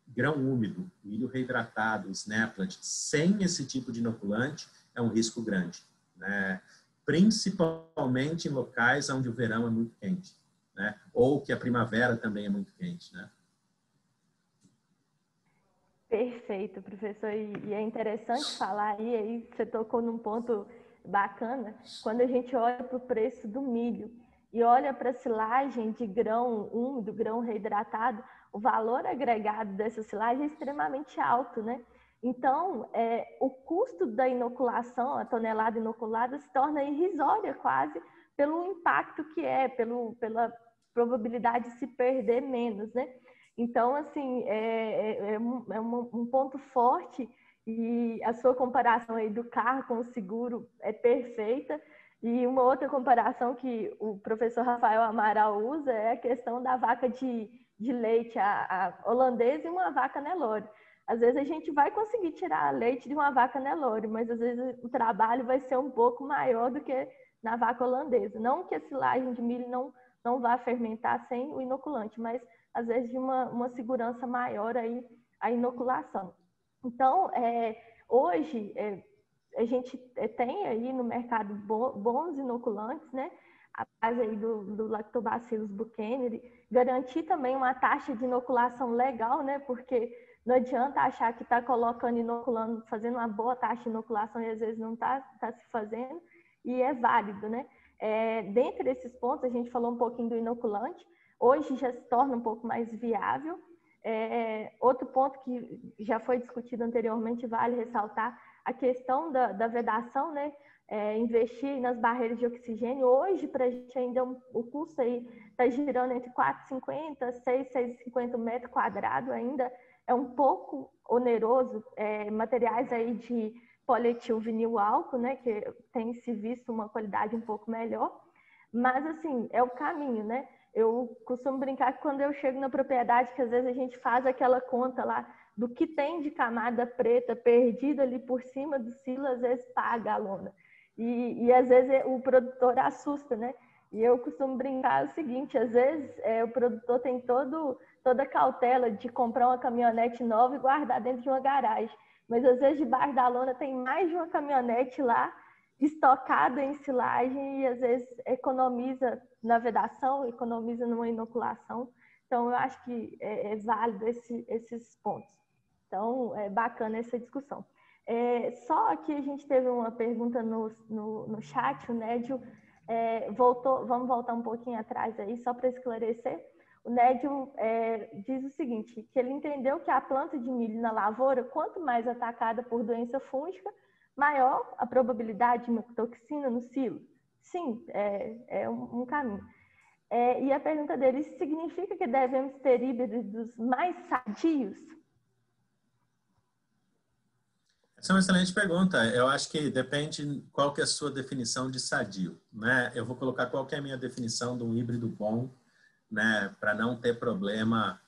grão úmido, milho reidratado, Snaplant, sem esse tipo de inoculante, é um risco grande, né? Principalmente em locais onde o verão é muito quente, né? Ou que a primavera também é muito quente, né? Perfeito, professor. E é interessante falar aí você tocou num ponto bacana, quando a gente olha para o preço do milho e olha para a silagem de grão úmido, grão reidratado, o valor agregado dessa silagem é extremamente alto, né? Então, o custo da inoculação, a tonelada inoculada, se torna irrisória quase pelo impacto que pela probabilidade de se perder menos, né? Então, assim, um ponto forte e a sua comparação aí do carro com o seguro é perfeita. E uma outra comparação que o professor Rafael Amaral usa é a questão da vaca de leite, a holandesa e uma vaca Nelore. Às vezes a gente vai conseguir tirar leite de uma vaca Nelore, mas às vezes o trabalho vai ser um pouco maior do que na vaca holandesa. Não que a silagem de milho não vá fermentar sem o inoculante, mas às vezes de uma segurança maior aí a inoculação. Então, hoje, a gente tem aí no mercado bons inoculantes, né? A base aí do Lactobacillus buchneri, garantir também uma taxa de inoculação legal, né? Porque não adianta achar que está colocando, inoculando, fazendo uma boa taxa de inoculação e às vezes não está se fazendo, e é válido, né? Dentre esses pontos, a gente falou um pouquinho do inoculante, hoje já se torna um pouco mais viável. Outro ponto que já foi discutido anteriormente, vale ressaltar, a questão da vedação, né? Investir nas barreiras de oxigênio. Hoje, para a gente ainda, o custo aí está girando entre 4,50, 6,50 metros quadrados, ainda é um pouco oneroso. Materiais aí de polietil vinil álcool, né? Que tem se visto uma qualidade um pouco melhor. Mas, assim, é o caminho, né? Eu costumo brincar que quando eu chego na propriedade, que às vezes a gente faz aquela conta lá do que tem de camada preta perdida ali por cima do silo, às vezes paga a lona. E às vezes o produtor assusta, né? E eu costumo brincar o seguinte, às vezes o produtor tem toda a cautela de comprar uma caminhonete nova e guardar dentro de uma garagem. Mas às vezes debaixo da lona tem mais de uma caminhonete lá estocada em silagem e às vezes economiza na vedação, economiza numa inoculação. Então, eu acho que é válido esses pontos. Então, é bacana essa discussão. Só que a gente teve uma pergunta no chat, o Nédio vamos voltar um pouquinho atrás aí, só para esclarecer. O Nédio diz o seguinte, que ele entendeu que a planta de milho na lavoura, quanto mais atacada por doença fúngica, maior a probabilidade de micotoxina no silo. Sim, é um caminho. E a pergunta dele, isso significa que devemos ter híbridos mais sadios? Essa é uma excelente pergunta. Eu acho que depende qual que é a sua definição de sadio, né? Eu vou colocar qual que é a minha definição de um híbrido bom, né, para não ter problema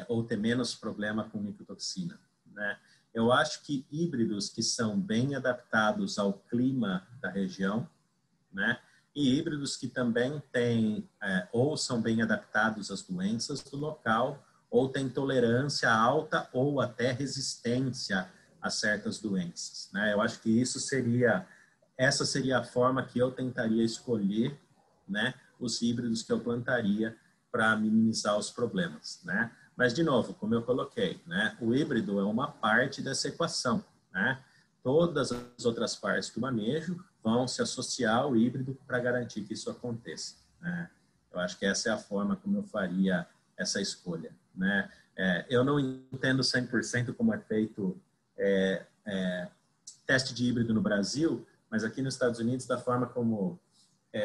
ou ter menos problema com micotoxina, né? Eu acho que híbridos que são bem adaptados ao clima da região, né, e híbridos que também têm ou são bem adaptados às doenças do local ou têm tolerância alta ou até resistência a certas doenças, né? Eu acho que essa seria a forma que eu tentaria escolher, né, os híbridos que eu plantaria para minimizar os problemas, né? Mas, de novo, como eu coloquei, né, o híbrido é uma parte dessa equação, né? Todas as outras partes do manejo vão se associar ao híbrido para garantir que isso aconteça, né? Eu acho que essa é a forma como eu faria essa escolha, né? Eu não entendo 100% como é feito teste de híbrido no Brasil, mas aqui nos Estados Unidos, da forma como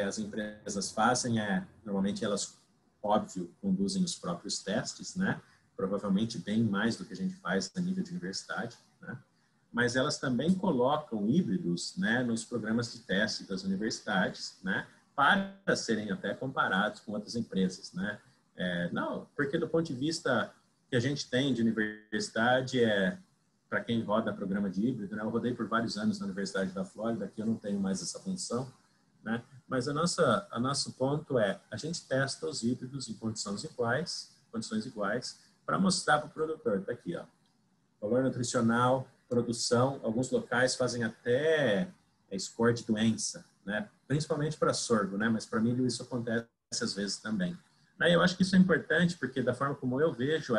as empresas fazem, normalmente elas, óbvio, conduzem os próprios testes, né? Provavelmente bem mais do que a gente faz a nível de universidade, né? Mas elas também colocam híbridos, né, nos programas de teste das universidades, né, para serem até comparados com outras empresas, né? Não, porque do ponto de vista que a gente tem de universidade, para quem roda programa de híbrido, né, eu rodei por vários anos na Universidade da Flórida, aqui eu não tenho mais essa função, né? Mas a nosso ponto a gente testa os híbridos em condições iguais, para mostrar para o produtor. Está aqui, ó, valor nutricional, produção. Alguns locais fazem até score de doença, né? Principalmente para sorgo, né? Mas para milho isso acontece às vezes também. Aí eu acho que isso é importante porque da forma como eu vejo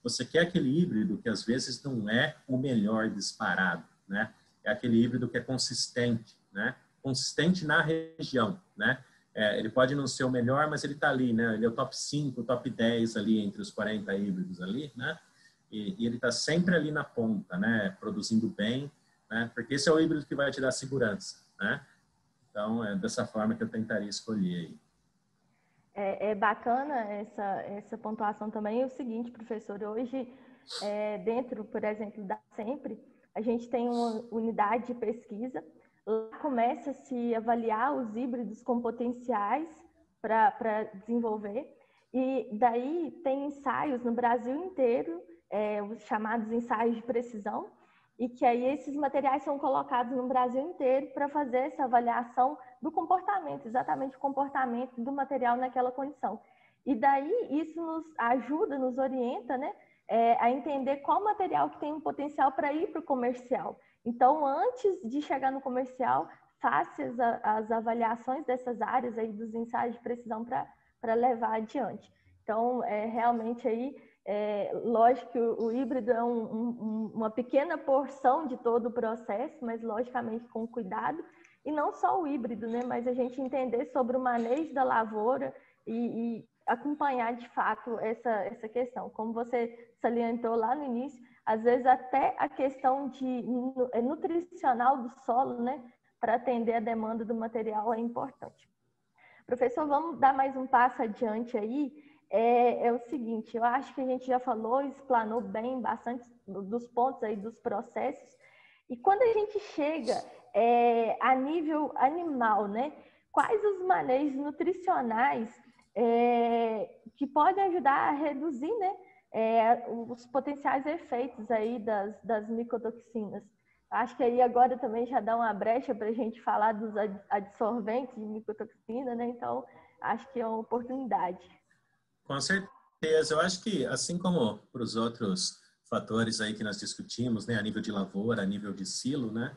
você quer aquele híbrido que às vezes não é o melhor disparado, né? É aquele híbrido que é consistente, né? Consistente na região, né? Ele pode não ser o melhor, mas ele está ali, né? Ele é o top 5, top 10 ali entre os 40 híbridos ali, né? E ele está sempre ali na ponta, né? Produzindo bem, né? Porque esse é o híbrido que vai te dar segurança, né? Então, é dessa forma que eu tentaria escolher aí. É bacana essa pontuação também. É o seguinte, professor, hoje, dentro, por exemplo, da Sempre, a gente tem uma unidade de pesquisa. Lá começa a se avaliar os híbridos com potenciais para desenvolver. E daí tem ensaios no Brasil inteiro, os chamados ensaios de precisão, e que aí esses materiais são colocados no Brasil inteiro para fazer essa avaliação do comportamento, exatamente o comportamento do material naquela condição. E daí isso nos ajuda, nos orienta, né, a entender qual material que tem um potencial para ir para o comercial. Então, antes de chegar no comercial, faça as avaliações dessas áreas aí dos ensaios de precisão para levar adiante. Então, realmente aí, lógico que o híbrido é uma pequena porção de todo o processo, mas logicamente com cuidado. E não só o híbrido, né? Mas a gente entender sobre o manejo da lavoura e acompanhar de fato essa questão. Como você salientou lá no início, às vezes até a questão nutricional do solo, né? Para atender a demanda do material é importante. Professor, vamos dar mais um passo adiante aí. É o seguinte, eu acho que a gente já falou, explanou bem bastante dos pontos aí dos processos. E quando a gente chega a nível animal, né? Quais os manejos nutricionais que podem ajudar a reduzir, né, os potenciais efeitos aí das micotoxinas? Acho que aí agora também já dá uma brecha para a gente falar dos adsorventes de micotoxina, né? Então, acho que é uma oportunidade. Com certeza. Eu acho que, assim como para os outros fatores aí que nós discutimos, né, a nível de lavoura, a nível de silo, né,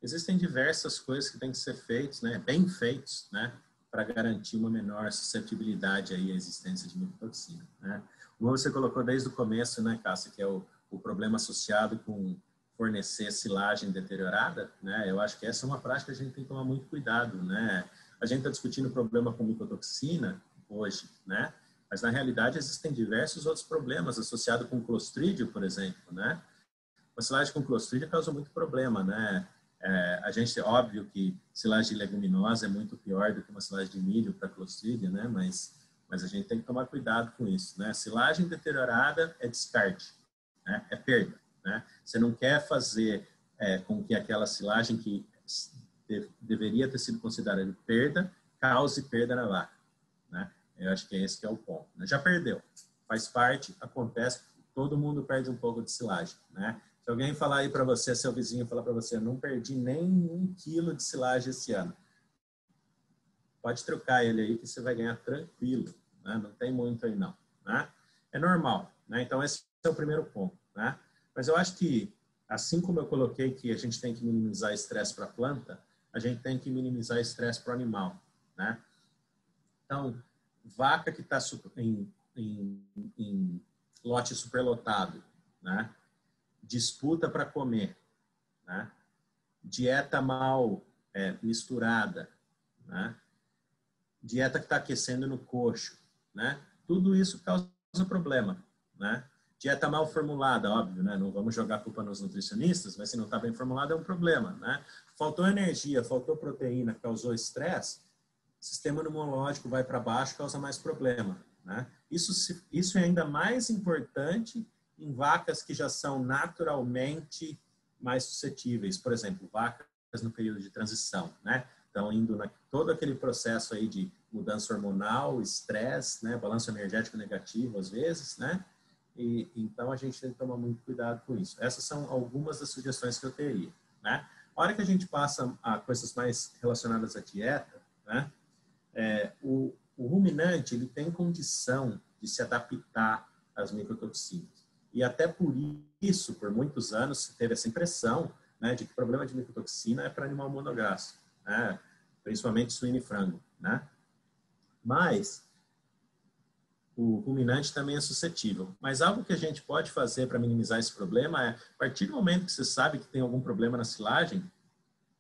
existem diversas coisas que têm que ser feitas, né, bem feitos, né, para garantir uma menor suscetibilidade aí à existência de micotoxina, né. Como você colocou desde o começo, né, Cássia, que é o problema associado com fornecer silagem deteriorada, né, eu acho que essa é uma prática que a gente tem que tomar muito cuidado, né. A gente está discutindo o problema com micotoxina hoje, né, mas na realidade existem diversos outros problemas associados com clostrídio, por exemplo, né. A silagem com clostrídio causa muito problema, né. A gente, óbvio que silagem de leguminosa é muito pior do que uma silagem de milho para clostrídio, né, mas a gente tem que tomar cuidado com isso, né. Silagem deteriorada é descarte, né, é perda, né. Você não quer fazer com que aquela silagem que deveria ter sido considerada perda cause perda na vaca, né. Eu acho que é esse que é o ponto, né? Já perdeu, faz parte, acontece, todo mundo perde um pouco de silagem, né. Se alguém falar aí para você, seu vizinho falar para você, não perdi nem 1 quilo de silagem esse ano, pode trocar ele aí que você vai ganhar tranquilo, né? Não tem muito aí não, né? É normal, né? Então esse é o primeiro ponto, né? Mas eu acho que, assim como eu coloquei que a gente tem que minimizar estresse para a planta, a gente tem que minimizar estresse para o animal, né? Então, vaca que está em lote superlotado, né? Disputa para comer, né? Dieta mal misturada, né? Dieta que está aquecendo no coxo, né? Tudo isso causa problema, né? Dieta mal formulada, óbvio, né? Não vamos jogar culpa nos nutricionistas, mas se não está bem formulada é um problema, né? Faltou energia, faltou proteína, causou estresse, sistema imunológico vai para baixo, causa mais problema, né? Isso é ainda mais importante em vacas que já são naturalmente mais suscetíveis, por exemplo, vacas no período de transição, né? Estão indo todo aquele processo aí de mudança hormonal, estresse, né? Balanço energético negativo às vezes, né? E então a gente tem que tomar muito cuidado com isso. Essas são algumas das sugestões que eu teria, né? A hora que a gente passa a coisas mais relacionadas à dieta, né? O ruminante ele tem condição de se adaptar às micotoxinas. E até por isso, por muitos anos, se teve essa impressão, né, de que o problema de micotoxina é para animal monogástrico, né, principalmente suíno e frango, né? Mas o ruminante também é suscetível. Mas algo que a gente pode fazer para minimizar esse problema é, a partir do momento que você sabe que tem algum problema na silagem,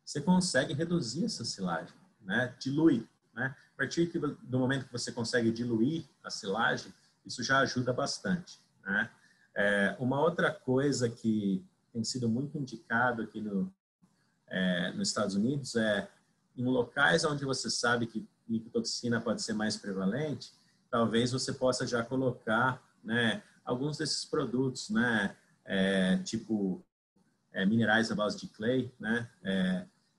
você consegue reduzir essa silagem, né? Dilui, né? A partir do momento que você consegue diluir a silagem, isso já ajuda bastante, né? Uma outra coisa que tem sido muito indicado aqui nos Estados Unidos é, em locais onde você sabe que micotoxina pode ser mais prevalente, talvez você possa já colocar, né, alguns desses produtos, né, tipo minerais à base de clay, né,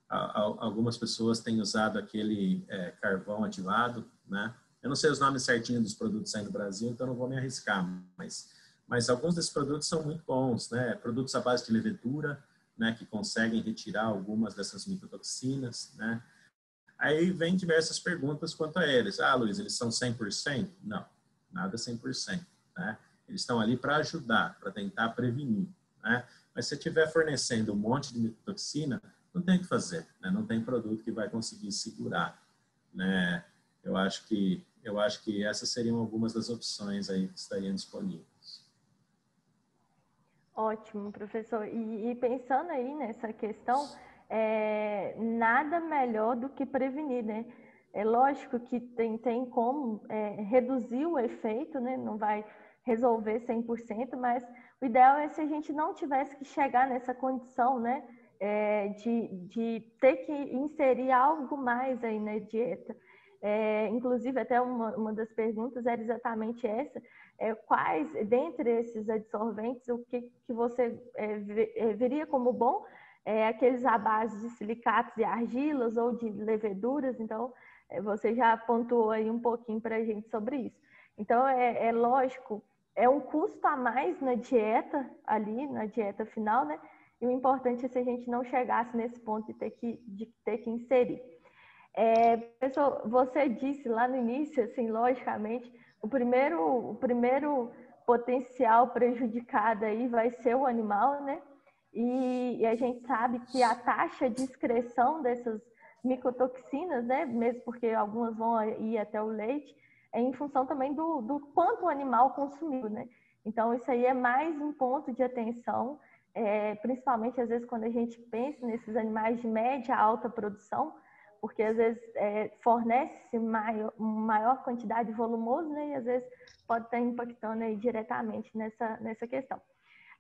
algumas pessoas têm usado aquele carvão ativado, né, eu não sei os nomes certinhos dos produtos aí no Brasil, então não vou me arriscar, mas alguns desses produtos são muito bons, né, produtos à base de levedura, né, que conseguem retirar algumas dessas micotoxinas, né. Aí vem diversas perguntas quanto a eles. Ah, Luiz, eles são 100%? Não, nada 100%. Né? Eles estão ali para ajudar, para tentar prevenir. Né? Mas se estiver fornecendo um monte de micotoxina, não tem o que fazer. Né? Não tem produto que vai conseguir segurar. Né? Eu acho que essas seriam algumas das opções aí que estariam disponíveis. Ótimo, professor. E pensando aí nessa questão, nada melhor do que prevenir, né? É lógico que tem como reduzir o efeito, né? Não vai resolver 100%, mas o ideal é se a gente não tivesse que chegar nessa condição, né? De ter que inserir algo mais aí na dieta. Inclusive, até uma das perguntas era exatamente essa. Quais, dentre esses adsorventes, o que você veria como bom? Aqueles à base de silicatos e argilas ou de leveduras. Então, você já pontuou aí um pouquinho para a gente sobre isso. Então, é lógico, é um custo a mais na dieta, ali, na dieta final, né? E o importante é se a gente não chegasse nesse ponto de ter que inserir. Pessoal, você disse lá no início, assim, logicamente, o primeiro potencial prejudicado aí vai ser o animal, né? e a gente sabe que a taxa de excreção dessas micotoxinas, né, mesmo porque algumas vão ir até o leite, é em função também do quanto o animal consumiu, né? Então, isso aí é mais um ponto de atenção, principalmente às vezes quando a gente pensa nesses animais de média a alta produção, porque às vezes fornece maior quantidade volumosa, né? E às vezes pode estar impactando aí diretamente nessa questão.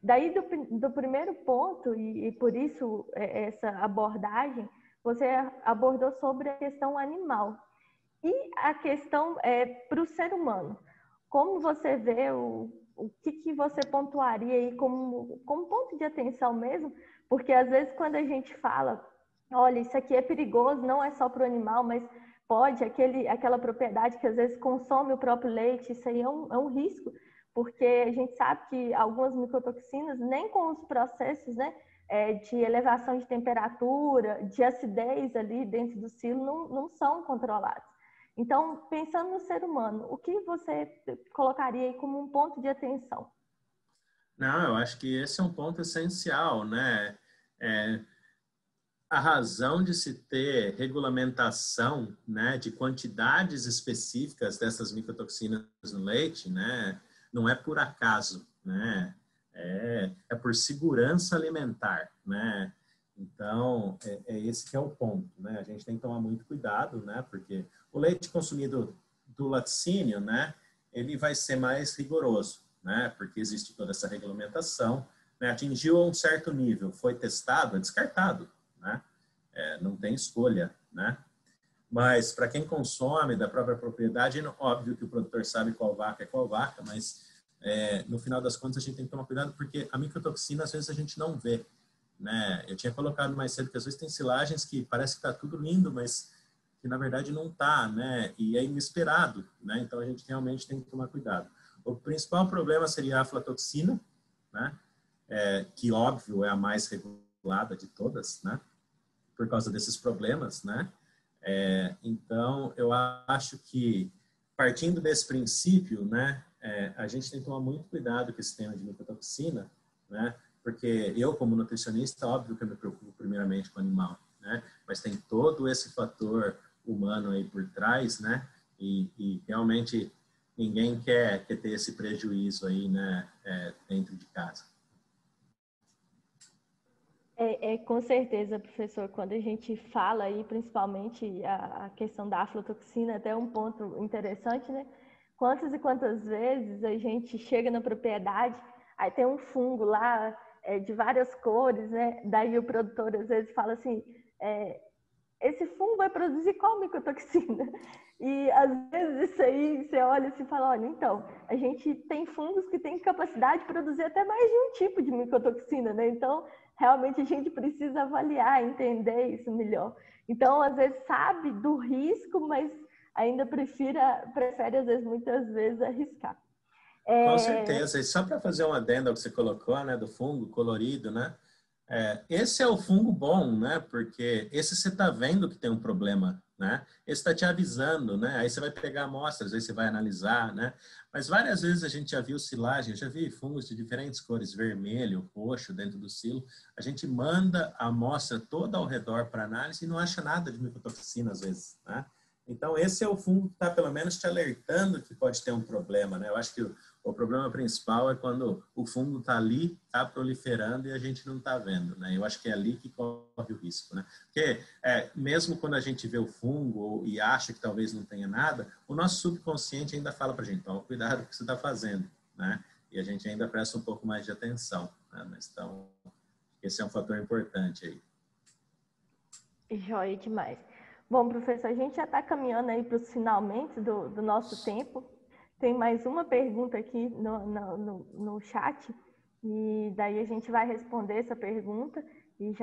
Daí do primeiro ponto, e por isso essa abordagem, você abordou sobre a questão animal. E a questão para o ser humano. Como você vê, o que você pontuaria aí como ponto de atenção mesmo? Porque às vezes quando a gente fala, olha, isso aqui é perigoso, não é só para o animal, mas pode, aquela propriedade que às vezes consome o próprio leite, isso aí é um risco, porque a gente sabe que algumas micotoxinas, nem com os processos, né, de elevação de temperatura, de acidez ali dentro do silo, não são controlados. Então, pensando no ser humano, o que você colocaria aí como um ponto de atenção? Não, eu acho que esse é um ponto essencial, né? A razão de se ter regulamentação, né, de quantidades específicas dessas micotoxinas no leite, né, não é por acaso, né? É por segurança alimentar, né? Então, esse que é o ponto, né? A gente tem que tomar muito cuidado, né? Porque o leite consumido do laticínio, né? Ele vai ser mais rigoroso, né? Porque existe toda essa regulamentação, né? Atingiu um certo nível, foi testado, é descartado, né? Não tem escolha, né? Mas para quem consome da própria propriedade, óbvio que o produtor sabe qual vaca é qual vaca, mas no final das contas a gente tem que tomar cuidado porque a micotoxina às vezes a gente não vê, né? Eu tinha colocado mais cedo que às vezes tem silagens que parece que está tudo lindo, mas que na verdade não está, né? E é inesperado, né? Então a gente realmente tem que tomar cuidado. O principal problema seria a aflatoxina, né? Que óbvio é a mais regulada de todas, né? Por causa desses problemas, né? Então eu acho que partindo desse princípio, né? A gente tem que tomar muito cuidado com esse tema de micotoxina, né? Porque eu, como nutricionista, óbvio que eu me preocupo primeiramente com o animal, né? Mas tem todo esse fator humano aí por trás, né? E realmente ninguém quer ter esse prejuízo aí, né? Dentro de casa. Com certeza, professor, quando a gente fala aí, principalmente a questão da aflatoxina, até um ponto interessante, né? Quantas e quantas vezes a gente chega na propriedade, aí tem um fungo lá de várias cores, né? Daí o produtor às vezes fala assim, esse fungo vai produzir qual micotoxina? E às vezes isso aí, você olha assim e fala, olha, então, a gente tem fungos que têm capacidade de produzir até mais de um tipo de micotoxina, né? Então, realmente a gente precisa avaliar, entender isso melhor. Então, às vezes sabe do risco, mas ainda prefere, às vezes, muitas vezes, arriscar. Com certeza. E só para fazer um adendo ao que você colocou, né, do fungo colorido, né? Esse é o fungo bom, né? Porque esse você está vendo que tem um problema, né? Esse está te avisando, né? Aí você vai pegar amostras, aí você vai analisar, né? Mas várias vezes a gente já viu silagem, eu já vi fungos de diferentes cores, vermelho, roxo, dentro do silo. A gente manda a amostra toda ao redor para análise e não acha nada de micotoxina às vezes, né? Então, esse é o fungo que está, pelo menos, te alertando que pode ter um problema, né? Eu acho que o problema principal é quando o fungo está ali, está proliferando e a gente não está vendo, né? Eu acho que é ali que corre o risco, né? Porque mesmo quando a gente vê o fungo e acha que talvez não tenha nada, o nosso subconsciente ainda fala para a gente, toma cuidado com o que você está fazendo, né? E a gente ainda presta um pouco mais de atenção, né? Mas, então, esse é um fator importante aí. Joia demais. Bom, professor, a gente já está caminhando aí para os finalmente do nosso tempo. Tem mais uma pergunta aqui no chat, e daí a gente vai responder essa pergunta e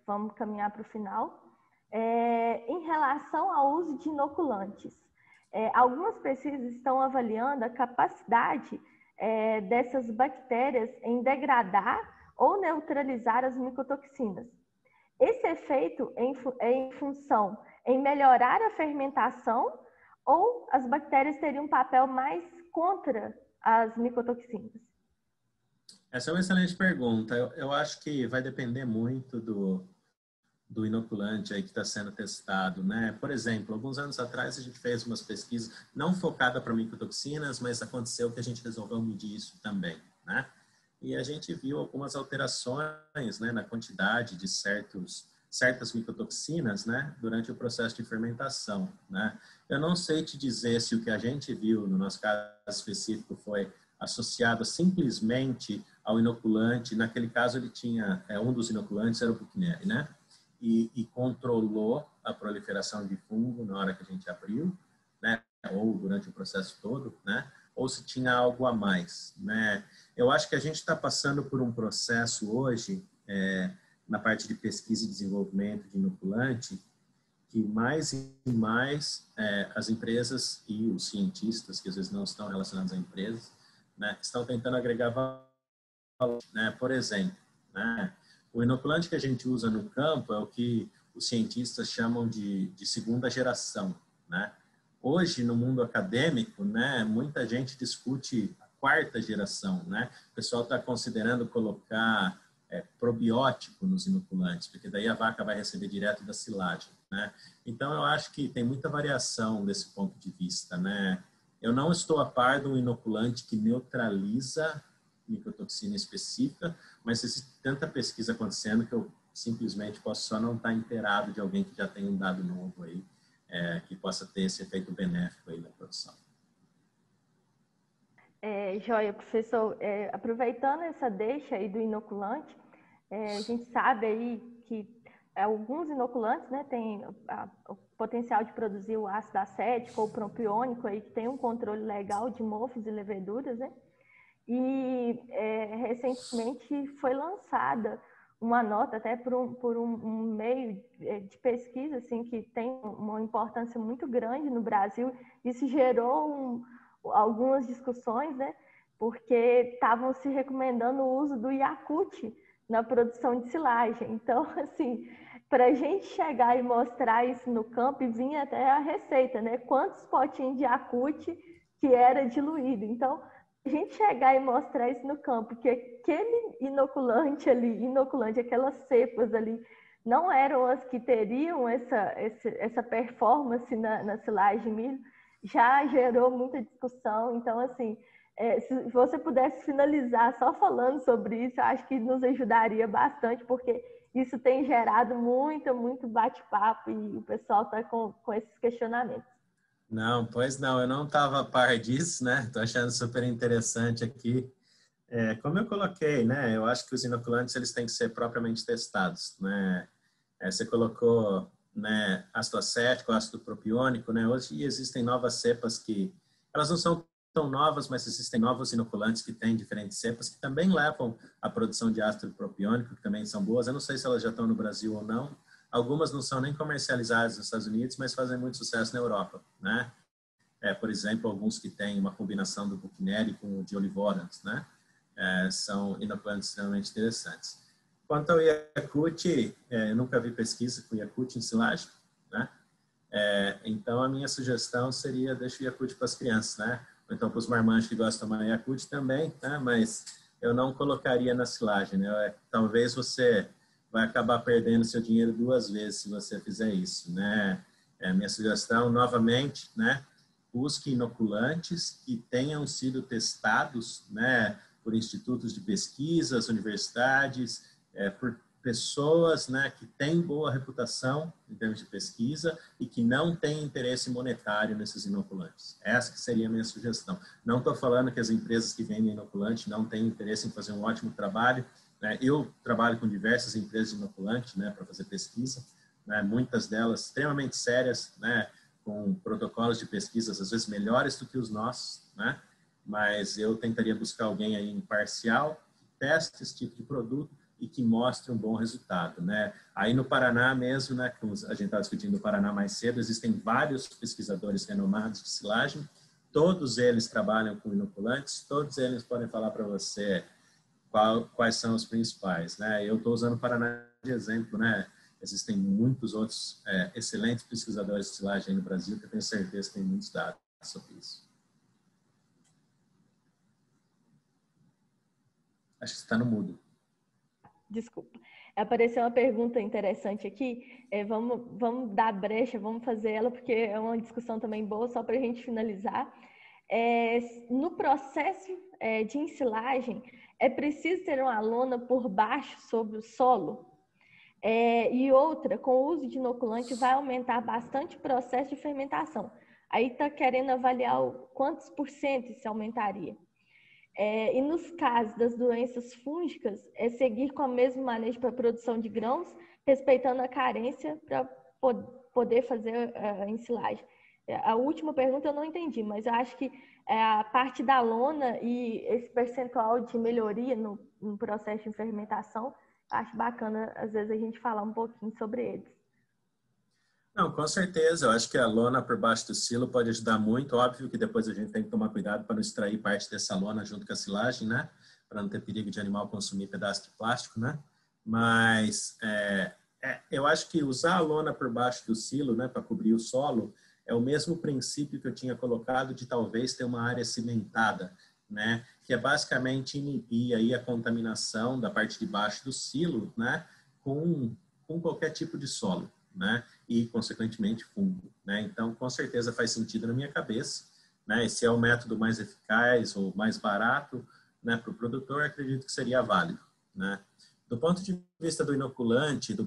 vamos caminhar para o final. Em relação ao uso de inoculantes, algumas pesquisas estão avaliando a capacidade dessas bactérias em degradar ou neutralizar as micotoxinas. Esse efeito é em função em melhorar a fermentação ou as bactérias teriam um papel mais contra as micotoxinas? Essa é uma excelente pergunta. Eu acho que vai depender muito do inoculante aí que está sendo testado, né? Por exemplo, alguns anos atrás a gente fez umas pesquisas não focada para micotoxinas, mas aconteceu que a gente resolveu medir isso também, né? E a gente viu algumas alterações, né, na quantidade de certas micotoxinas, né, durante o processo de fermentação, né? Eu não sei te dizer se o que a gente viu no nosso caso específico foi associado simplesmente ao inoculante. Naquele caso ele tinha um dos inoculantes era o Buchneri, né? E controlou a proliferação de fungo na hora que a gente abriu, né? Ou durante o processo todo, né? Ou se tinha algo a mais, né? Eu acho que a gente está passando por um processo hoje, na parte de pesquisa e desenvolvimento de inoculante, que mais e mais as empresas e os cientistas, que às vezes não estão relacionados a empresas, né? Estão tentando agregar valor, né? Por exemplo, né? O inoculante que a gente usa no campo é o que os cientistas chamam de segunda geração, né? Hoje, no mundo acadêmico, né, muita gente discute a quarta geração, né? O pessoal está considerando colocar probiótico nos inoculantes, porque daí a vaca vai receber direto da silagem, né? Então, eu acho que tem muita variação desse ponto de vista, né? Eu não estou a par de um inoculante que neutraliza micotoxina específica, mas existe tanta pesquisa acontecendo que eu simplesmente posso só não estar inteirado de alguém que já tem um dado novo aí, que possa ter esse efeito benéfico aí na produção. Joia, professor, aproveitando essa deixa aí do inoculante, a gente sabe aí que alguns inoculantes, né, têm o potencial de produzir o ácido acético ou propiônico aí, que tem um controle legal de mofos e leveduras, né? E recentemente foi lançada uma nota até por um meio de pesquisa assim, que tem uma importância muito grande no Brasil. Isso gerou algumas discussões, né? Porque estavam se recomendando o uso do Yakult na produção de silagem. Então, assim, para a gente chegar e mostrar isso no campo, e vinha até a receita, né? Quantos potinhos de Yakult que era diluído. Então, a gente chegar e mostrar isso no campo, que aquele inoculante ali, aquelas cepas ali, não eram as que teriam essa performance na silagem de milho, já gerou muita discussão. Então, assim, se você pudesse finalizar só falando sobre isso, eu acho que nos ajudaria bastante, porque isso tem gerado muito bate-papo e o pessoal está com esses questionamentos. Não, pois não, eu não estava a par disso, né? Estou achando super interessante aqui. Como eu coloquei, né? Eu acho que os inoculantes eles têm que ser propriamente testados, né? Você colocou, né, ácido acético, ácido propiônico, né? Hoje existem novas cepas que elas não são tão novas, mas existem novos inoculantes que têm diferentes cepas que também levam à produção de ácido propiônico, que também são boas. Eu não sei se elas já estão no Brasil ou não. Algumas não são nem comercializadas nos Estados Unidos, mas fazem muito sucesso na Europa, né? Por exemplo, alguns que têm uma combinação do Buchneri com o de Olivorans, né? São inoculantes extremamente interessantes. Quanto ao Yakult, eu nunca vi pesquisa com Yakult em silagem, né? Então, a minha sugestão seria deixar o Yakult para as crianças, né? Ou então para os marmanjos que gostam de tomar Yakult também, né? Mas eu não colocaria na silagem, né? Talvez você vai acabar perdendo seu dinheiro duas vezes se você fizer isso, né? Minha sugestão, novamente, né? Busque inoculantes que tenham sido testados, né? Por institutos de pesquisas, universidades, por pessoas, né, que têm boa reputação em termos de pesquisa e que não têm interesse monetário nesses inoculantes. Essa que seria a minha sugestão. Não estou falando que as empresas que vendem inoculante não têm interesse em fazer um ótimo trabalho, né? Eu trabalho com diversas empresas de inoculante, né, para fazer pesquisa, né? Muitas delas extremamente sérias, né, com protocolos de pesquisas às vezes melhores do que os nossos, né? Mas eu tentaria buscar alguém aí imparcial que teste esse tipo de produto e que mostre um bom resultado, né? Aí no Paraná mesmo, né, como a gente estava discutindo no Paraná mais cedo, existem vários pesquisadores renomados de silagem, todos eles trabalham com inoculantes, todos eles podem falar para você quais são os principais, né? Eu estou usando o Paraná de exemplo, né? Existem muitos outros excelentes pesquisadores de silagem aí no Brasil que eu tenho certeza que tem muitos dados sobre isso. Acho que você está no mudo. Desculpa. Apareceu uma pergunta interessante aqui. Vamos dar brecha, vamos fazer ela, porque é uma discussão também boa, só para a gente finalizar. No processo de ensilagem, é preciso ter uma lona por baixo sobre o solo? E outra, com o uso de inoculante, vai aumentar bastante o processo de fermentação. Aí está querendo avaliar quantos por cento isso aumentaria. E nos casos das doenças fúngicas, é seguir com o mesmo manejo para a produção de grãos, respeitando a carência para poder fazer a ensilagem. A última pergunta eu não entendi, mas eu acho que a parte da lona e esse percentual de melhoria no processo de fermentação, acho bacana, às vezes, a gente falar um pouquinho sobre eles. Não, com certeza. Eu acho que a lona por baixo do silo pode ajudar muito. Óbvio que depois a gente tem que tomar cuidado para não extrair parte dessa lona junto com a silagem, né? Para não ter perigo de animal consumir pedaço de plástico, né? Mas eu acho que usar a lona por baixo do silo, né, para cobrir o solo, é o mesmo princípio que eu tinha colocado de talvez ter uma área cimentada, né? Que é basicamente inibir aí a contaminação da parte de baixo do silo, né? Com qualquer tipo de solo, né? E, consequentemente, fungo, né? Então, com certeza faz sentido na minha cabeça, né? Esse é o método mais eficaz ou mais barato, né? Para o produtor, acredito que seria válido, né? Do ponto de vista do inoculante, do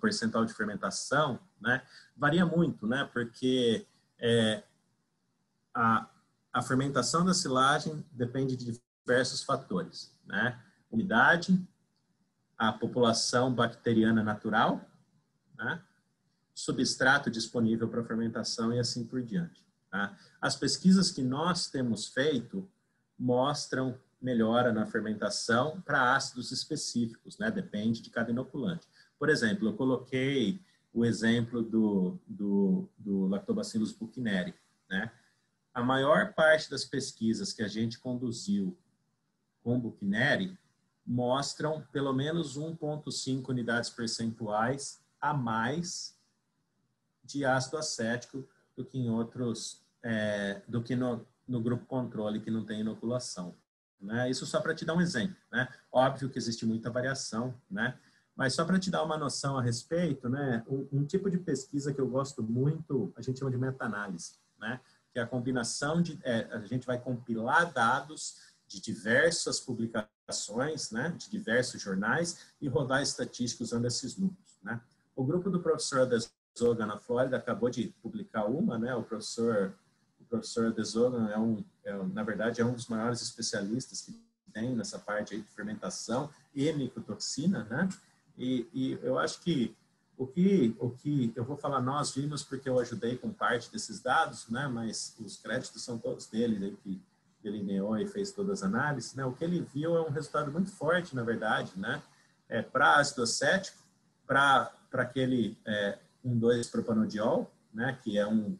percentual de fermentação, né? Varia muito, né? Porque a fermentação da silagem depende de diversos fatores, né? Umidade, a população bacteriana natural, né? Substrato disponível para fermentação e assim por diante. Tá? As pesquisas que nós temos feito mostram melhora na fermentação para ácidos específicos, né? Depende de cada inoculante. Por exemplo, eu coloquei o exemplo do Lactobacillus buchneri, né? A maior parte das pesquisas que a gente conduziu com Buchneri mostram pelo menos 1,5 unidades percentuais a mais de ácido acético do que em outros, do que no grupo controle que não tem inoculação. Né? Isso só para te dar um exemplo. Né? Óbvio que existe muita variação, né? Mas só para te dar uma noção a respeito, né? Um tipo de pesquisa que eu gosto muito, a gente chama de meta-análise, né? Que é a combinação de, a gente vai compilar dados de diversas publicações, né? De diversos jornais e rodar estatísticas usando esses números, né? O grupo do professor Dezogan na Flórida acabou de publicar uma, né? O professor Dezogan na verdade, é um dos maiores especialistas que tem nessa parte aí de fermentação e micotoxina, né? E eu acho que o que eu vou falar nós vimos porque eu ajudei com parte desses dados, né? Mas os créditos são todos dele, aí que delineou e fez todas as análises, né? O que ele viu é um resultado muito forte, na verdade, né? Para ácido acético, para aquele 1,2-propanodiol, né? Que é um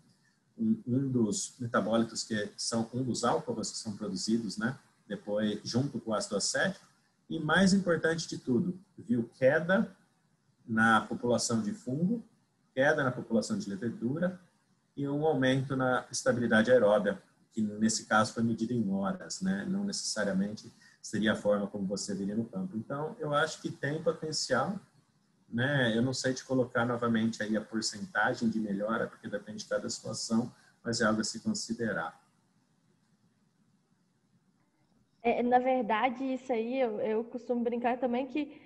dos metabólitos que são um dos álcools que são produzidos, né? Depois junto com o ácido acético. E mais importante de tudo, viu queda na população de fungo, queda na população de levedura e um aumento na estabilidade aeróbia, que nesse caso foi medida em horas, né? Não necessariamente seria a forma como você viria no campo. Então, eu acho que tem potencial, né? Eu não sei te colocar novamente aí a porcentagem de melhora, porque depende de cada situação, mas é algo a se considerar. Na verdade, isso aí eu costumo brincar também que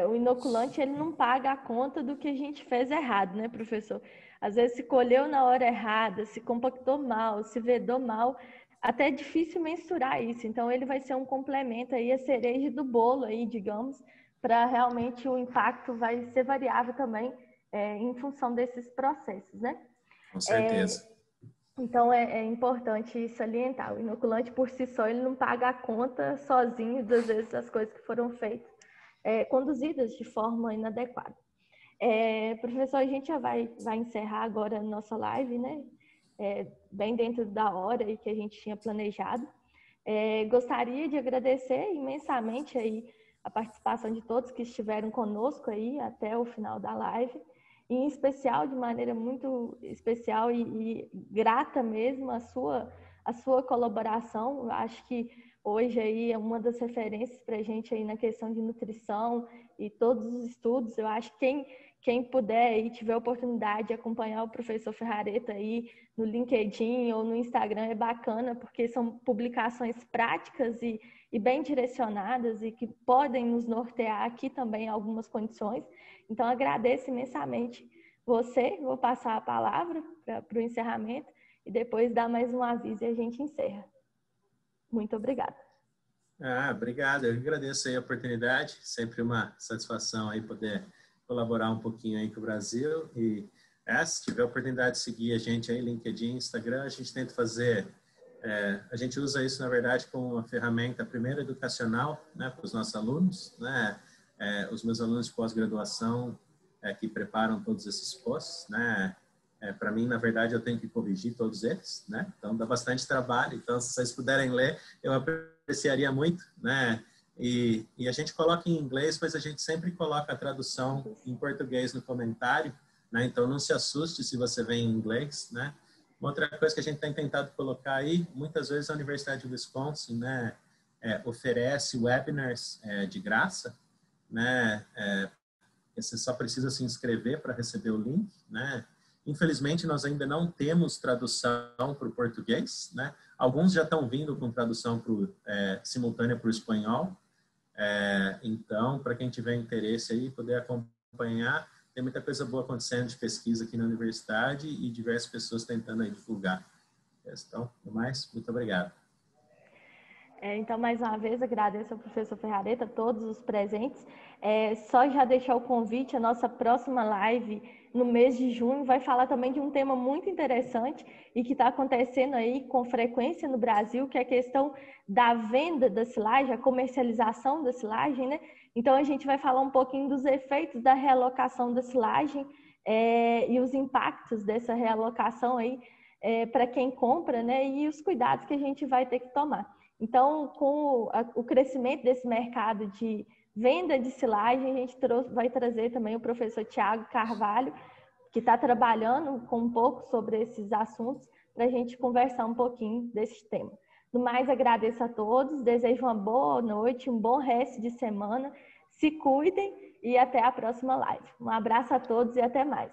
o inoculante ele não paga a conta do que a gente fez errado, né, professor? Às vezes se colheu na hora errada, se compactou mal, se vedou mal, até é difícil mensurar isso. Então ele vai ser um complemento aí, a cereja do bolo aí, digamos, para realmente o impacto vai ser variável também em função desses processos, né? Com certeza. Então, é importante salientar, o inoculante por si só, ele não paga a conta sozinho, das vezes, das coisas que foram feitas, conduzidas de forma inadequada. Professor, a gente já vai encerrar agora a nossa live, né? Bem dentro da hora aí que a gente tinha planejado. Gostaria de agradecer imensamente aí a participação de todos que estiveram conosco aí até o final da live. Em especial, de maneira muito especial e grata mesmo, a sua colaboração. Eu acho que hoje aí é uma das referências para a gente aí na questão de nutrição e todos os estudos. Eu acho que quem puder e tiver a oportunidade de acompanhar o professor Ferrareta aí no LinkedIn ou no Instagram é bacana, porque são publicações práticas e bem direcionadas e que podem nos nortear aqui também em algumas condições. Então, agradeço imensamente você. Vou passar a palavra para o encerramento e depois dar mais um aviso e a gente encerra. Muito obrigada. Obrigado. Eu agradeço aí a oportunidade. Sempre uma satisfação aí poder colaborar um pouquinho aí com o Brasil. E se tiver a oportunidade de seguir a gente aí, LinkedIn, Instagram, a gente tenta fazer... a gente usa isso, na verdade, como uma ferramenta, primeiro, educacional, né, para os nossos alunos, né? Os meus alunos de pós-graduação que preparam todos esses posts, né? Para mim, na verdade, eu tenho que corrigir todos eles, né? Então, dá bastante trabalho. Então, se vocês puderem ler, eu apreciaria muito, né? E a gente coloca em inglês, mas a gente sempre coloca a tradução em português no comentário, né? Então, não se assuste se você vê em inglês, né? Uma outra coisa que a gente tem tentado colocar aí, muitas vezes a Universidade de Wisconsin, né, oferece webinars de graça, né? Você só precisa se inscrever para receber o link, né? Infelizmente, nós ainda não temos tradução para o português, né? Alguns já estão vindo com tradução simultânea para o espanhol. Então, para quem tiver interesse aí, poder acompanhar, tem muita coisa boa acontecendo de pesquisa aqui na universidade e diversas pessoas tentando aí divulgar. Então, no mais, muito obrigado. Então, mais uma vez, agradeço ao professor Ferrareta, a todos os presentes. Só já deixar o convite, a nossa próxima live no mês de junho vai falar também de um tema muito interessante e que está acontecendo aí com frequência no Brasil, que é a questão da venda da silagem, a comercialização da silagem, né? Então, a gente vai falar um pouquinho dos efeitos da realocação da silagem e os impactos dessa realocação aí para quem compra, né? E os cuidados que a gente vai ter que tomar. Então, com o crescimento desse mercado de venda de silagem, a gente vai trazer também o professor Tiago Carvalho, que está trabalhando com um pouco sobre esses assuntos, para a gente conversar um pouquinho desse tema. No mais, agradeço a todos, desejo uma boa noite, um bom resto de semana, se cuidem e até a próxima live. Um abraço a todos e até mais.